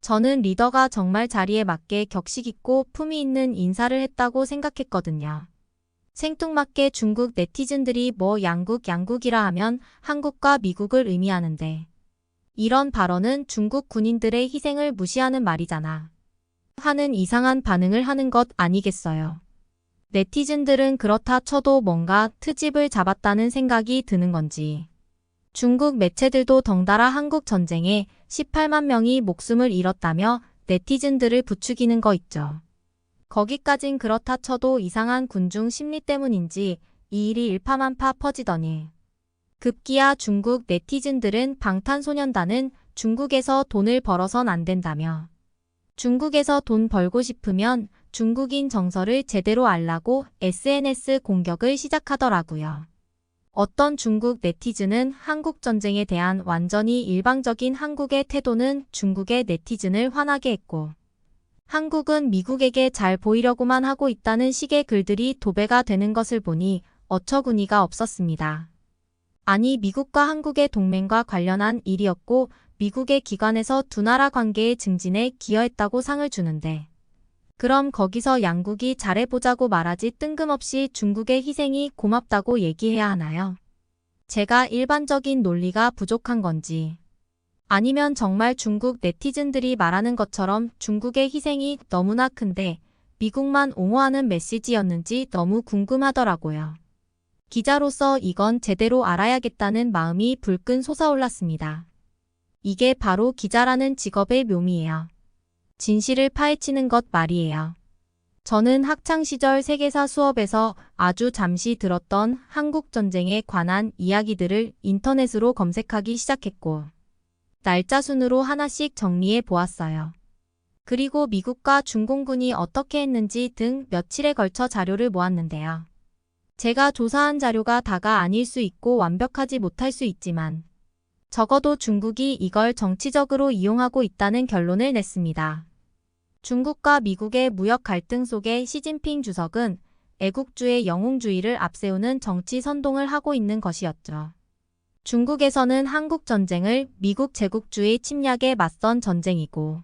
저는 리더가 정말 자리에 맞게 격식 있고 품위 있는 인사를 했다고 생각했거든요. 생뚱맞게 중국 네티즌들이 뭐 양국이라 하면 한국과 미국을 의미하는데 이런 발언은 중국 군인들의 희생을 무시하는 말이잖아 하는 이상한 반응을 하는 것 아니겠어요. 네티즌들은 그렇다 쳐도 뭔가 트집을 잡았다는 생각이 드는 건지 중국 매체들도 덩달아 한국 전쟁에 18만 명이 목숨을 잃었다며 네티즌들을 부추기는 거 있죠. 거기까진 그렇다 쳐도 이상한 군중 심리 때문인지 이 일이 일파만파 퍼지더니 급기야 중국 네티즌들은 방탄소년단은 중국에서 돈을 벌어선 안 된다며 중국에서 돈 벌고 싶으면 중국인 정서를 제대로 알라고 SNS 공격을 시작하더라고요. 어떤 중국 네티즌은 한국 전쟁에 대한 완전히 일방적인 한국의 태도는 중국의 네티즌을 화나게 했고 한국은 미국에게 잘 보이려고만 하고 있다는 식의 글들이 도배가 되는 것을 보니 어처구니가 없었습니다. 아니 미국과 한국의 동맹과 관련한 일이었고 미국의 기관에서 두 나라 관계의 증진에 기여했다고 상을 주는데 그럼 거기서 양국이 잘해보자고 말하지 뜬금없이 중국의 희생이 고맙다고 얘기해야 하나요? 제가 일반적인 논리가 부족한 건지 아니면 정말 중국 네티즌들이 말하는 것처럼 중국의 희생이 너무나 큰데 미국만 옹호하는 메시지였는지 너무 궁금하더라고요. 기자로서 이건 제대로 알아야겠다는 마음이 불끈 솟아올랐습니다. 이게 바로 기자라는 직업의 묘미예요. 진실을 파헤치는 것 말이에요. 저는 학창시절 세계사 수업에서 아주 잠시 들었던 한국전쟁에 관한 이야기들을 인터넷으로 검색하기 시작했고 날짜 순으로 하나씩 정리해 보았어요. 그리고 미국과 중공군이 어떻게 했는지 등 며칠에 걸쳐 자료를 모았는데요. 제가 조사한 자료가 다가 아닐 수 있고 완벽하지 못할 수 있지만 적어도 중국이 이걸 정치적으로 이용하고 있다는 결론을 냈습니다. 중국과 미국의 무역 갈등 속에 시진핑 주석은 애국주의 영웅주의를 앞세우는 정치 선동을 하고 있는 것이었죠. 중국에서는 한국전쟁을 미국 제국주의 침략에 맞선 전쟁이고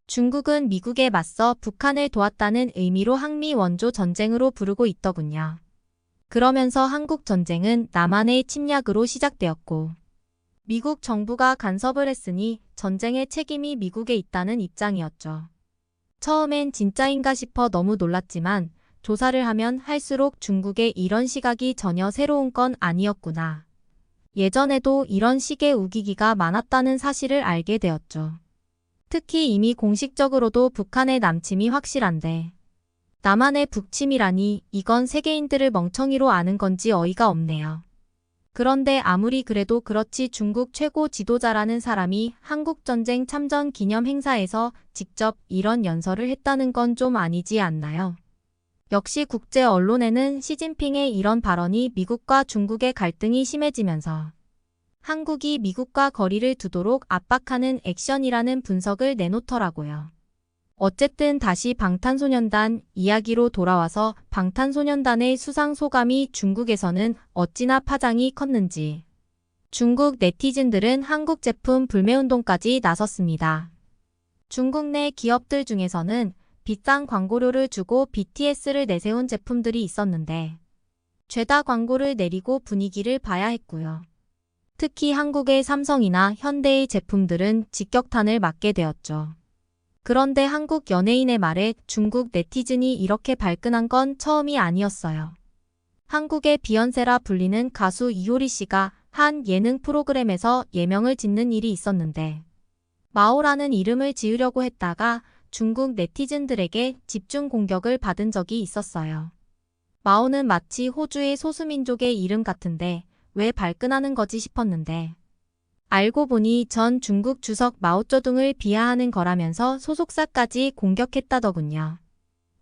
중국은 미국에 맞서 북한을 도왔다는 의미로 항미 원조 전쟁으로 부르고 있더군요. 그러면서 한국전쟁은 남한의 침략으로 시작되었고 미국 정부가 간섭을 했으니 전쟁의 책임이 미국에 있다는 입장이었죠. 처음엔 진짜인가 싶어 너무 놀랐지만 조사를 하면 할수록 중국의 이런 시각이 전혀 새로운 건 아니었구나. 예전에도 이런 식의 우기기가 많았다는 사실을 알게 되었죠. 특히 이미 공식적으로도 북한의 남침이 확실한데 남한의 북침이라니 이건 세계인들을 멍청이로 아는 건지 어이가 없네요. 그런데 아무리 그래도 그렇지 중국 최고 지도자라는 사람이 한국전쟁 참전 기념 행사에서 직접 이런 연설을 했다는 건 좀 아니지 않나요? 역시 국제 언론에는 시진핑의 이런 발언이 미국과 중국의 갈등이 심해지면서 한국이 미국과 거리를 두도록 압박하는 액션이라는 분석을 내놓더라고요. 어쨌든 다시 방탄소년단 이야기로 돌아와서 방탄소년단의 수상 소감이 중국에서는 어찌나 파장이 컸는지 중국 네티즌들은 한국 제품 불매운동까지 나섰습니다. 중국 내 기업들 중에서는 비싼 광고료를 주고 BTS를 내세운 제품들이 있었는데 죄다 광고를 내리고 분위기를 봐야 했고요. 특히 한국의 삼성이나 현대의 제품들은 직격탄을 맞게 되었죠. 그런데 한국 연예인의 말에 중국 네티즌이 이렇게 발끈한 건 처음이 아니었어요. 한국의 비욘세라 불리는 가수 이효리 씨가 한 예능 프로그램에서 예명을 짓는 일이 있었는데 마오라는 이름을 지으려고 했다가 중국 네티즌들에게 집중 공격을 받은 적이 있었어요. 마오는 마치 호주의 소수민족의 이름 같은데 왜 발끈하는 거지 싶었는데 알고 보니 전 중국 주석 마오쩌둥을 비하하는 거라면서 소속사까지 공격했다더군요.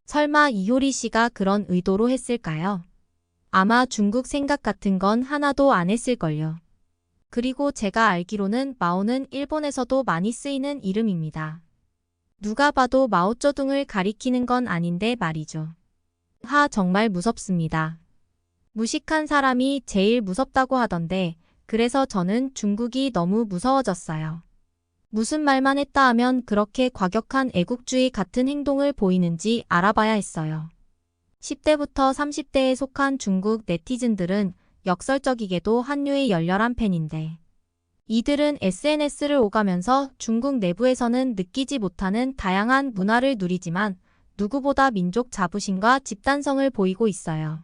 설마 이효리 씨가 그런 의도로 했을까요? 아마 중국 생각 같은 건 하나도 안 했을걸요. 그리고 제가 알기로는 마오는 일본에서도 많이 쓰이는 이름입니다. 누가 봐도 마오쩌둥을 가리키는 건 아닌데 말이죠. 정말 무섭습니다. 무식한 사람이 제일 무섭다고 하던데 그래서 저는 중국이 너무 무서워졌어요. 무슨 말만 했다 하면 그렇게 과격한 애국주의 같은 행동을 보이는지 알아봐야 했어요. 10대부터 30대에 속한 중국 네티즌들은 역설적이게도 한류의 열렬한 팬인데 이들은 SNS를 오가면서 중국 내부에서는 느끼지 못하는 다양한 문화를 누리지만 누구보다 민족 자부심과 집단성을 보이고 있어요.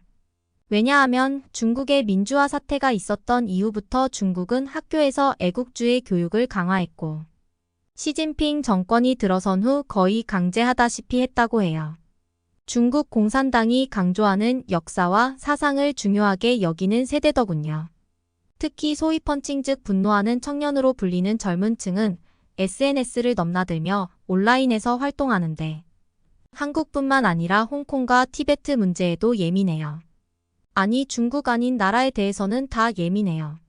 왜냐하면 중국의 민주화 사태가 있었던 이후부터 중국은 학교에서 애국주의 교육을 강화했고 시진핑 정권이 들어선 후 거의 강제하다시피 했다고 해요. 중국 공산당이 강조하는 역사와 사상을 중요하게 여기는 세대더군요. 특히 소위 펀칭 즉 분노하는 청년으로 불리는 젊은 층은 SNS를 넘나들며 온라인에서 활동하는데 한국뿐만 아니라 홍콩과 티베트 문제에도 예민해요. 아니 중국 아닌 나라에 대해서는 다 예민해요.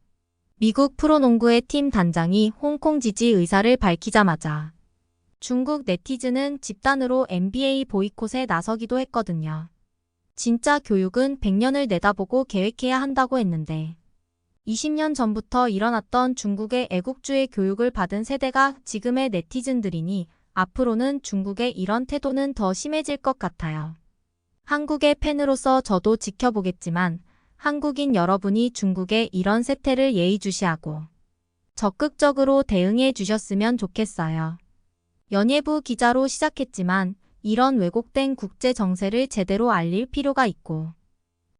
미국 프로농구의 팀 단장이 홍콩 지지 의사를 밝히자마자 중국 네티즌은 집단으로 NBA 보이콧에 나서기도 했거든요. 진짜 교육은 100년을 내다보고 계획해야 한다고 했는데 20년 전부터 일어났던 중국의 애국주의 교육을 받은 세대가 지금의 네티즌들이니 앞으로는 중국의 이런 태도는 더 심해질 것 같아요. 한국의 팬으로서 저도 지켜보겠지만 한국인 여러분이 중국의 이런 세태를 예의주시하고 적극적으로 대응해 주셨으면 좋겠어요. 연예부 기자로 시작했지만 이런 왜곡된 국제 정세를 제대로 알릴 필요가 있고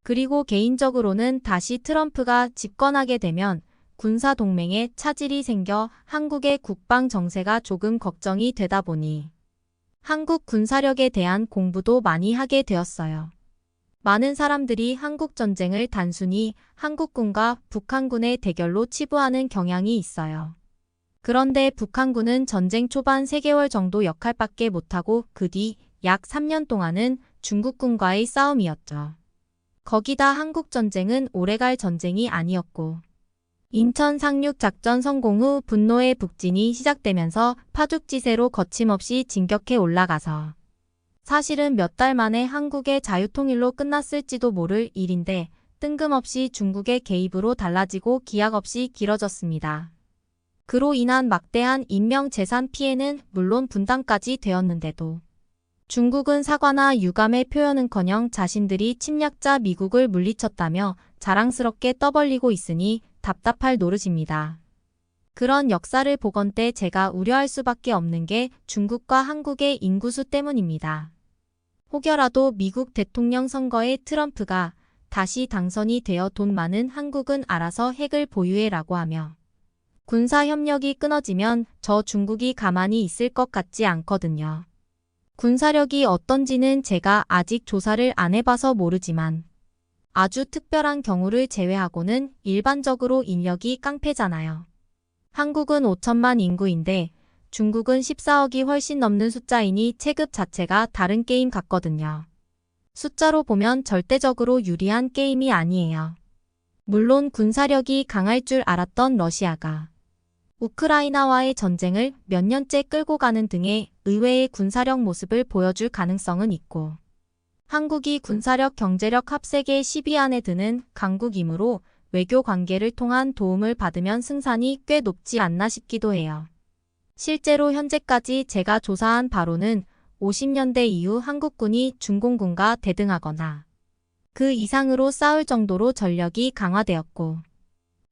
그리고 개인적으로는 다시 트럼프가 집권하게 되면 군사 동맹에 차질이 생겨 한국의 국방 정세가 조금 걱정이 되다 보니 한국 군사력에 대한 공부도 많이 하게 되었어요. 많은 사람들이 한국 전쟁을 단순히 한국군과 북한군의 대결로 치부하는 경향이 있어요. 그런데 북한군은 전쟁 초반 3개월 정도 역할밖에 못하고 그 뒤 약 3년 동안은 중국군과의 싸움이었죠. 거기다 한국전쟁은 오래갈 전쟁이 아니었고 인천 상륙 작전 성공 후 분노의 북진이 시작되면서 파죽지세로 거침없이 진격해 올라가서 사실은 몇 달 만에 한국의 자유통일로 끝났을지도 모를 일인데 뜬금없이 중국의 개입으로 달라지고 기약 없이 길어졌습니다. 그로 인한 막대한 인명재산 피해는 물론 분담까지 되었는데도 중국은 사과나 유감의 표현은커녕 자신들이 침략자 미국을 물리쳤다며 자랑스럽게 떠벌리고 있으니 답답할 노릇입니다. 그런 역사를 보건 때 제가 우려할 수밖에 없는 게 중국과 한국의 인구수 때문입니다. 혹여라도 미국 대통령 선거에 트럼프가 다시 당선이 되어 돈 많은 한국은 알아서 핵을 보유해라고 하며 군사협력이 끊어지면 저 중국이 가만히 있을 것 같지 않거든요. 군사력이 어떤지는 제가 아직 조사를 안 해봐서 모르지만 아주 특별한 경우를 제외하고는 일반적으로 인력이 깡패잖아요. 한국은 5천만 인구인데 중국은 14억이 훨씬 넘는 숫자이니 체급 자체가 다른 게임 같거든요. 숫자로 보면 절대적으로 유리한 게임이 아니에요. 물론 군사력이 강할 줄 알았던 러시아가 우크라이나와의 전쟁을 몇 년째 끌고 가는 등의 의외의 군사력 모습을 보여줄 가능성은 있고 한국이 군사력 경제력 합세계 10위 안에 드는 강국이므로 외교 관계를 통한 도움을 받으면 승산이 꽤 높지 않나 싶기도 해요. 실제로 현재까지 제가 조사한 바로는 50년대 이후 한국군이 중공군과 대등하거나 그 이상으로 싸울 정도로 전력이 강화되었고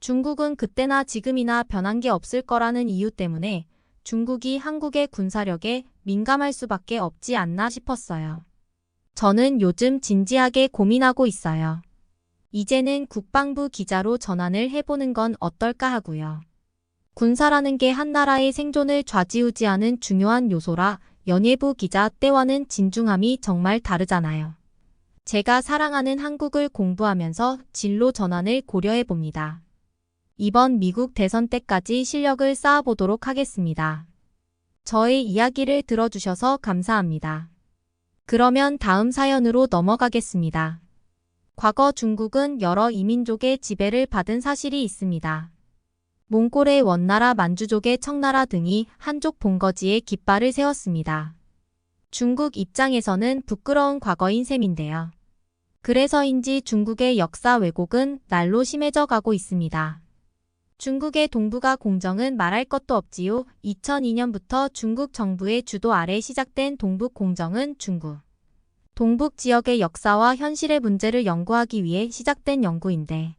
중국은 그때나 지금이나 변한 게 없을 거라는 이유 때문에 중국이 한국의 군사력에 민감할 수밖에 없지 않나 싶었어요. 저는 요즘 진지하게 고민하고 있어요. 이제는 국방부 기자로 전환을 해보는 건 어떨까 하고요. 군사라는 게 한 나라의 생존을 좌지우지하는 중요한 요소라 연예부 기자 때와는 진중함이 정말 다르잖아요. 제가 사랑하는 한국을 공부하면서 진로 전환을 고려해봅니다. 이번 미국 대선 때까지 실력을 쌓아보도록 하겠습니다. 저의 이야기를 들어주셔서 감사합니다. 그러면 다음 사연으로 넘어가겠습니다. 과거 중국은 여러 이민족의 지배를 받은 사실이 있습니다. 몽골의 원나라, 만주족의 청나라 등이 한족 본거지에 깃발을 세웠습니다. 중국 입장에서는 부끄러운 과거인 셈인데요. 그래서인지 중국의 역사 왜곡은 날로 심해져 가고 있습니다. 중국의 동북아 공정은 말할 것도 없지요. 2002년부터 중국 정부의 주도 아래 시작된 동북 공정은 중국 동북 지역의 역사와 현실의 문제를 연구하기 위해 시작된 연구인데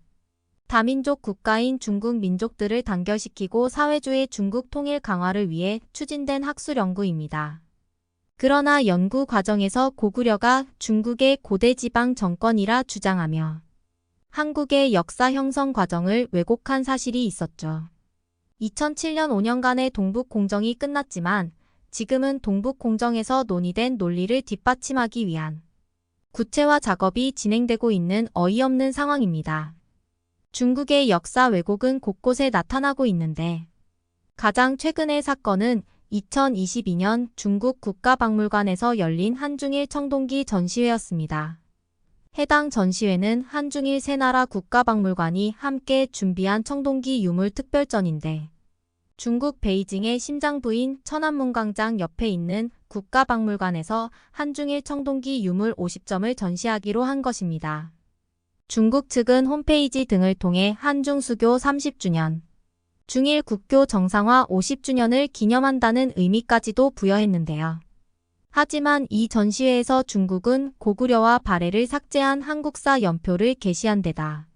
다민족 국가인 중국 민족들을 단결시키고 사회주의 중국 통일 강화를 위해 추진된 학술 연구입니다. 그러나 연구 과정에서 고구려가 중국의 고대 지방 정권이라 주장하며 한국의 역사 형성 과정을 왜곡한 사실이 있었죠. 2007년 5년간의 동북 공정이 끝났지만 지금은 동북 공정에서 논의된 논리를 뒷받침하기 위한 구체화 작업이 진행되고 있는 어이없는 상황입니다. 중국의 역사 왜곡은 곳곳에 나타나고 있는데 가장 최근의 사건은 2022년 중국 국가박물관에서 열린 한중일 청동기 전시회였습니다. 해당 전시회는 한중일 세 나라 국가박물관이 함께 준비한 청동기 유물 특별전인데 중국 베이징의 심장부인 천안문광장 옆에 있는 국가박물관에서 한중일 청동기 유물 50점을 전시하기로 한 것입니다. 중국 측은 홈페이지 등을 통해 한중 수교 30주년, 중일 국교 정상화 50주년을 기념한다는 의미까지도 부여했는데요. 하지만 이 전시회에서 중국은 고구려와 발해를 삭제한 한국사 연표를 게시한 데다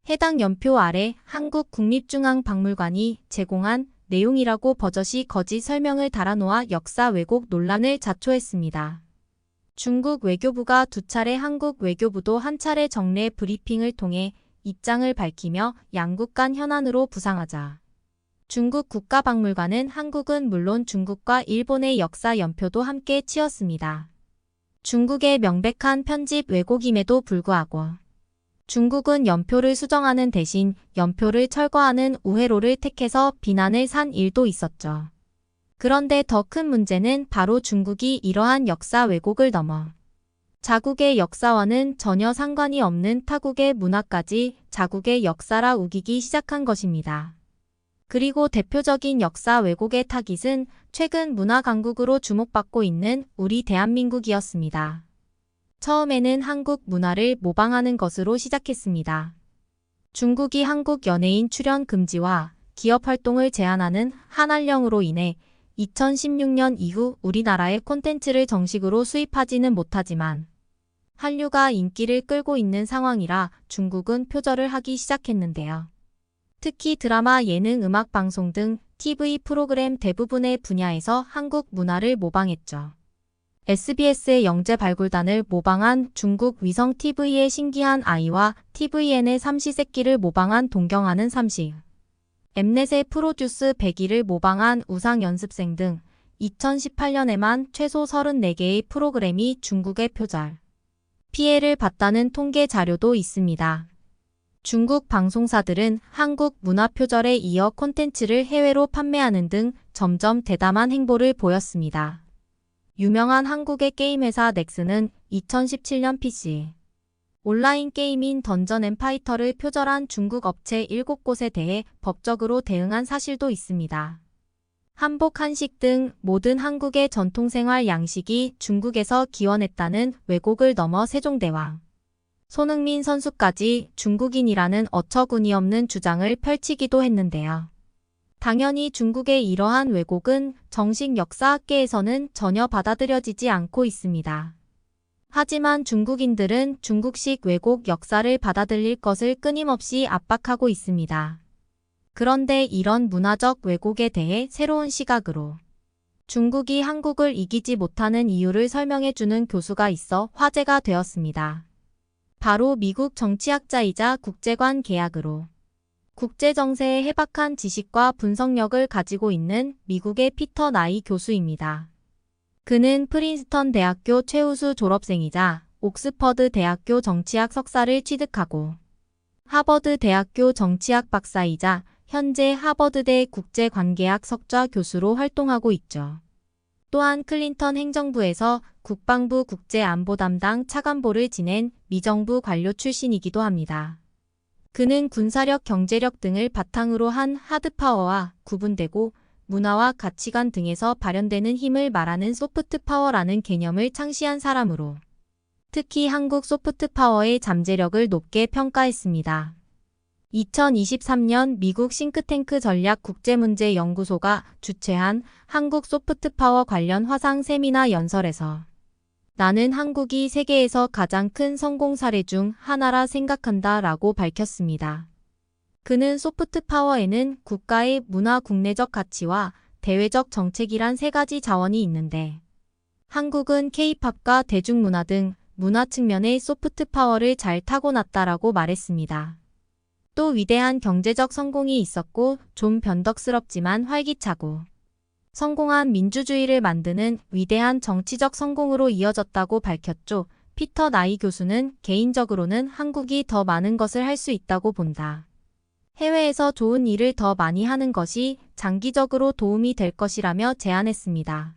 해당 연표 아래 한국 국립중앙박물관이 제공한 내용이라고 버젓이 거짓 설명을 달아놓아 역사 왜곡 논란을 자초했습니다. 중국 외교부가 두 차례, 한국 외교부도 한 차례 정례 브리핑을 통해 입장을 밝히며 양국 간 현안으로 부상하자 중국 국가박물관은 한국은 물론 중국과 일본의 역사 연표도 함께 치었습니다. 중국의 명백한 편집 왜곡임에도 불구하고 중국은 연표를 수정하는 대신 연표를 철거하는 우회로를 택해서 비난을 산 일도 있었죠. 그런데 더 큰 문제는 바로 중국이 이러한 역사 왜곡을 넘어 자국의 역사와는 전혀 상관이 없는 타국의 문화까지 자국의 역사라 우기기 시작한 것입니다. 그리고 대표적인 역사 왜곡의 타깃은 최근 문화 강국으로 주목받고 있는 우리 대한민국이었습니다. 처음에는 한국 문화를 모방하는 것으로 시작했습니다. 중국이 한국 연예인 출연 금지와 기업 활동을 제한하는 한한령으로 인해 2016년 이후 우리나라의 콘텐츠를 정식으로 수입하지는 못하지만 한류가 인기를 끌고 있는 상황이라 중국은 표절을 하기 시작했는데요. 특히 드라마, 예능, 음악 방송 등 TV 프로그램 대부분의 분야에서 한국 문화를 모방했죠. SBS의 영재 발굴단을 모방한 중국 위성 TV의 신기한 아이와 TVN의 삼시세끼를 모방한 동경하는 삼시, 엠넷의 프로듀스 100일을 모방한 우상 연습생 등 2018년에만 최소 34개의 프로그램이 중국의 표절, 피해를 봤다는 통계 자료도 있습니다. 중국 방송사들은 한국 문화 표절에 이어 콘텐츠를 해외로 판매하는 등 점점 대담한 행보를 보였습니다. 유명한 한국의 게임 회사 넥슨은 2017년 PC 온라인 게임인 던전 앤 파이터를 표절한 중국 업체 7곳에 대해 법적으로 대응한 사실도 있습니다. 한복, 한식 등 모든 한국의 전통생활 양식이 중국에서 기원했다는 왜곡을 넘어 세종대왕, 손흥민 선수까지 중국인이라는 어처구니없는 주장을 펼치기도 했는데요. 당연히 중국의 이러한 왜곡은 정식 역사학계에서는 전혀 받아들여지지 않고 있습니다. 하지만 중국인들은 중국식 왜곡 역사를 받아들일 것을 끊임없이 압박하고 있습니다. 그런데 이런 문화적 왜곡에 대해 새로운 시각으로 중국이 한국을 이기지 못하는 이유를 설명해주는 교수가 있어 화제가 되었습니다. 바로 미국 정치학자이자 국제관 계약으로 국제정세에 해박한 지식과 분석력을 가지고 있는 미국의 피터 나이 교수입니다. 그는 프린스턴 대학교 최우수 졸업생이자 옥스퍼드 대학교 정치학 석사를 취득하고 하버드 대학교 정치학 박사이자 현재 하버드대 국제관계학 석좌 교수로 활동하고 있죠. 또한 클린턴 행정부에서 국방부 국제안보 담당 차관보를 지낸 미정부 관료 출신이기도 합니다. 그는 군사력, 경제력 등을 바탕으로 한 하드파워와 구분되고 문화와 가치관 등에서 발현되는 힘을 말하는 소프트파워라는 개념을 창시한 사람으로 특히 한국 소프트파워의 잠재력을 높게 평가했습니다. 2023년 미국 싱크탱크 전략국제문제연구소가 주최한 한국 소프트파워 관련 화상 세미나 연설에서 나는 한국이 세계에서 가장 큰 성공 사례 중 하나라 생각한다 라고 밝혔습니다. 그는 소프트파워에는 국가의 문화 국내적 가치와 대외적 정책이란 세 가지 자원이 있는데 한국은 K-팝과 대중문화 등 문화 측면의 소프트파워를 잘 타고났다라고 말했습니다. 또 위대한 경제적 성공이 있었고 좀 변덕스럽지만 활기차고 성공한 민주주의를 만드는 위대한 정치적 성공으로 이어졌다고 밝혔죠. 피터 나이 교수는 개인적으로는 한국이 더 많은 것을 할 수 있다고 본다. 해외에서 좋은 일을 더 많이 하는 것이 장기적으로 도움이 될 것이라며 제안했습니다.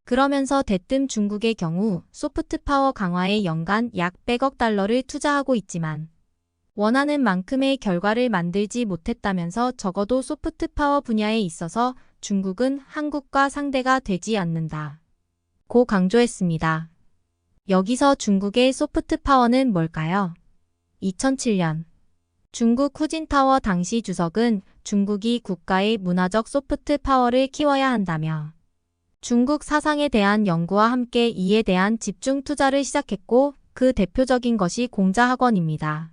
그러면서 대뜸 중국의 경우 소프트파워 강화에 연간 약 100억 달러를 투자하고 있지만 원하는 만큼의 결과를 만들지 못했다면서 적어도 소프트파워 분야에 있어서 중국은 한국과 상대가 되지 않는다 고 강조했습니다. 여기서 중국의 소프트파워는 뭘까요? 2007년 중국 후진타워 당시 주석은 중국이 국가의 문화적 소프트파워를 키워야 한다며 중국 사상에 대한 연구와 함께 이에 대한 집중 투자를 시작했고 그 대표적인 것이 공자학원입니다.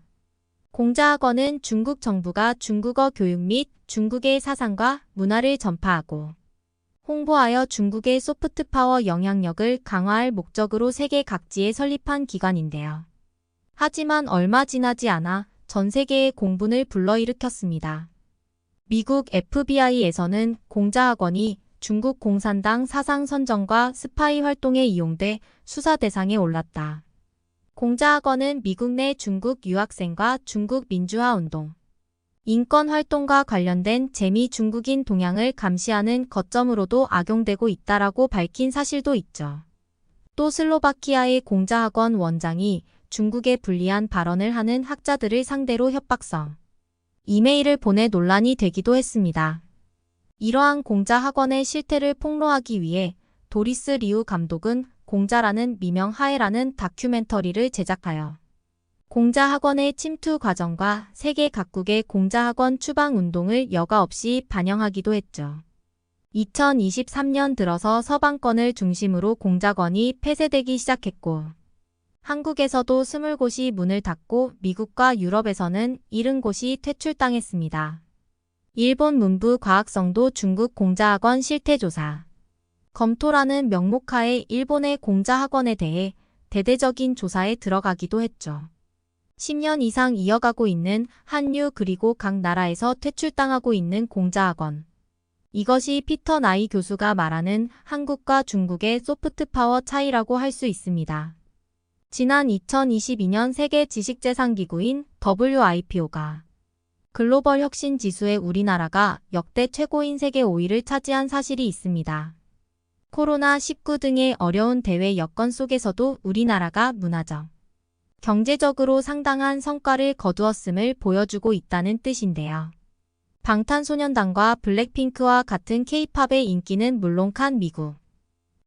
공자학원은 중국 정부가 중국어 교육 및 중국의 사상과 문화를 전파하고 홍보하여 중국의 소프트파워 영향력을 강화할 목적으로 세계 각지에 설립한 기관인데요. 하지만 얼마 지나지 않아 전 세계의 공분을 불러일으켰습니다. 미국 FBI에서는 공자학원이 중국 공산당 사상 선전과 스파이 활동에 이용돼 수사 대상에 올랐다. 공자학원은 미국 내 중국 유학생과 중국 민주화 운동, 인권 활동과 관련된 재미 중국인 동향을 감시하는 거점으로도 악용되고 있다라고 밝힌 사실도 있죠. 또 슬로바키아의 공자학원 원장이 중국에 불리한 발언을 하는 학자들을 상대로 협박성 이메일을 보내 논란이 되기도 했습니다. 이러한 공자학원의 실태를 폭로하기 위해 도리스 리우 감독은 공자라는 미명 하에라는 다큐멘터리를 제작하여 공자학원의 침투 과정과 세계 각국의 공자학원 추방 운동을 여과 없이 반영하기도 했죠. 2023년 들어서 서방권을 중심으로 공자학원이 폐쇄되기 시작했고 한국에서도 20곳이 문을 닫고 미국과 유럽에서는 70곳이 퇴출당했습니다. 일본 문부과학성도 중국 공자학원 실태조사 검토라는 명목하에 일본의 공자학원에 대해 대대적인 조사에 들어가기도 했죠. 10년 이상 이어가고 있는 한류 그리고 각 나라에서 퇴출당하고 있는 공자학원. 이것이 피터 나이 교수가 말하는 한국과 중국의 소프트파워 차이라고 할 수 있습니다. 지난 2022년 세계 지식재산기구인 WIPO가 글로벌 혁신 지수에 우리나라가 역대 최고인 세계 5위를 차지한 사실이 있습니다. 코로나19 등의 어려운 대외 여건 속에서도 우리나라가 문화적, 경제적으로 상당한 성과를 거두었음을 보여주고 있다는 뜻인데요. 방탄소년단과 블랙핑크와 같은 K-팝의 인기는 물론 칸 미국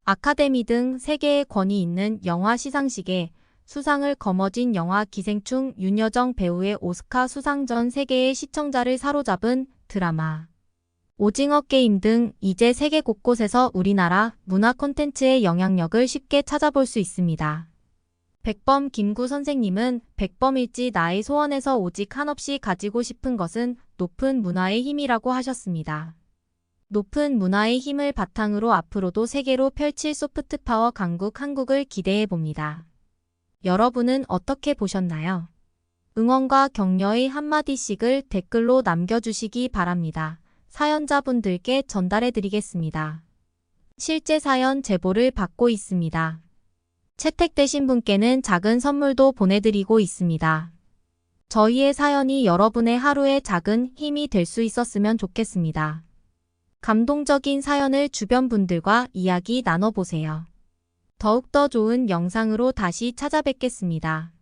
아카데미 등 세계의 권위 있는 영화 시상식에 수상을 거머쥔 영화 기생충 윤여정 배우의 오스카 수상 전 세계의 시청자를 사로잡은 드라마 오징어 게임 등 이제 세계 곳곳에서 우리나라 문화 콘텐츠의 영향력을 쉽게 찾아볼 수 있습니다. 백범 김구 선생님은 백범일지 나의 소원에서 오직 한없이 가지고 싶은 것은 높은 문화의 힘이라고 하셨습니다. 높은 문화의 힘을 바탕으로 앞으로도 세계로 펼칠 소프트파워 강국 한국을 기대해 봅니다. 여러분은 어떻게 보셨나요? 응원과 격려의 한마디씩을 댓글로 남겨주시기 바랍니다. 사연자분들께 전달해 드리겠습니다. 실제 사연 제보를 받고 있습니다. 채택되신 분께는 작은 선물도 보내드리고 있습니다. 저희의 사연이 여러분의 하루에 작은 힘이 될 수 있었으면 좋겠습니다. 감동적인 사연을 주변 분들과 이야기 나눠보세요. 더욱더 좋은 영상으로 다시 찾아뵙겠습니다.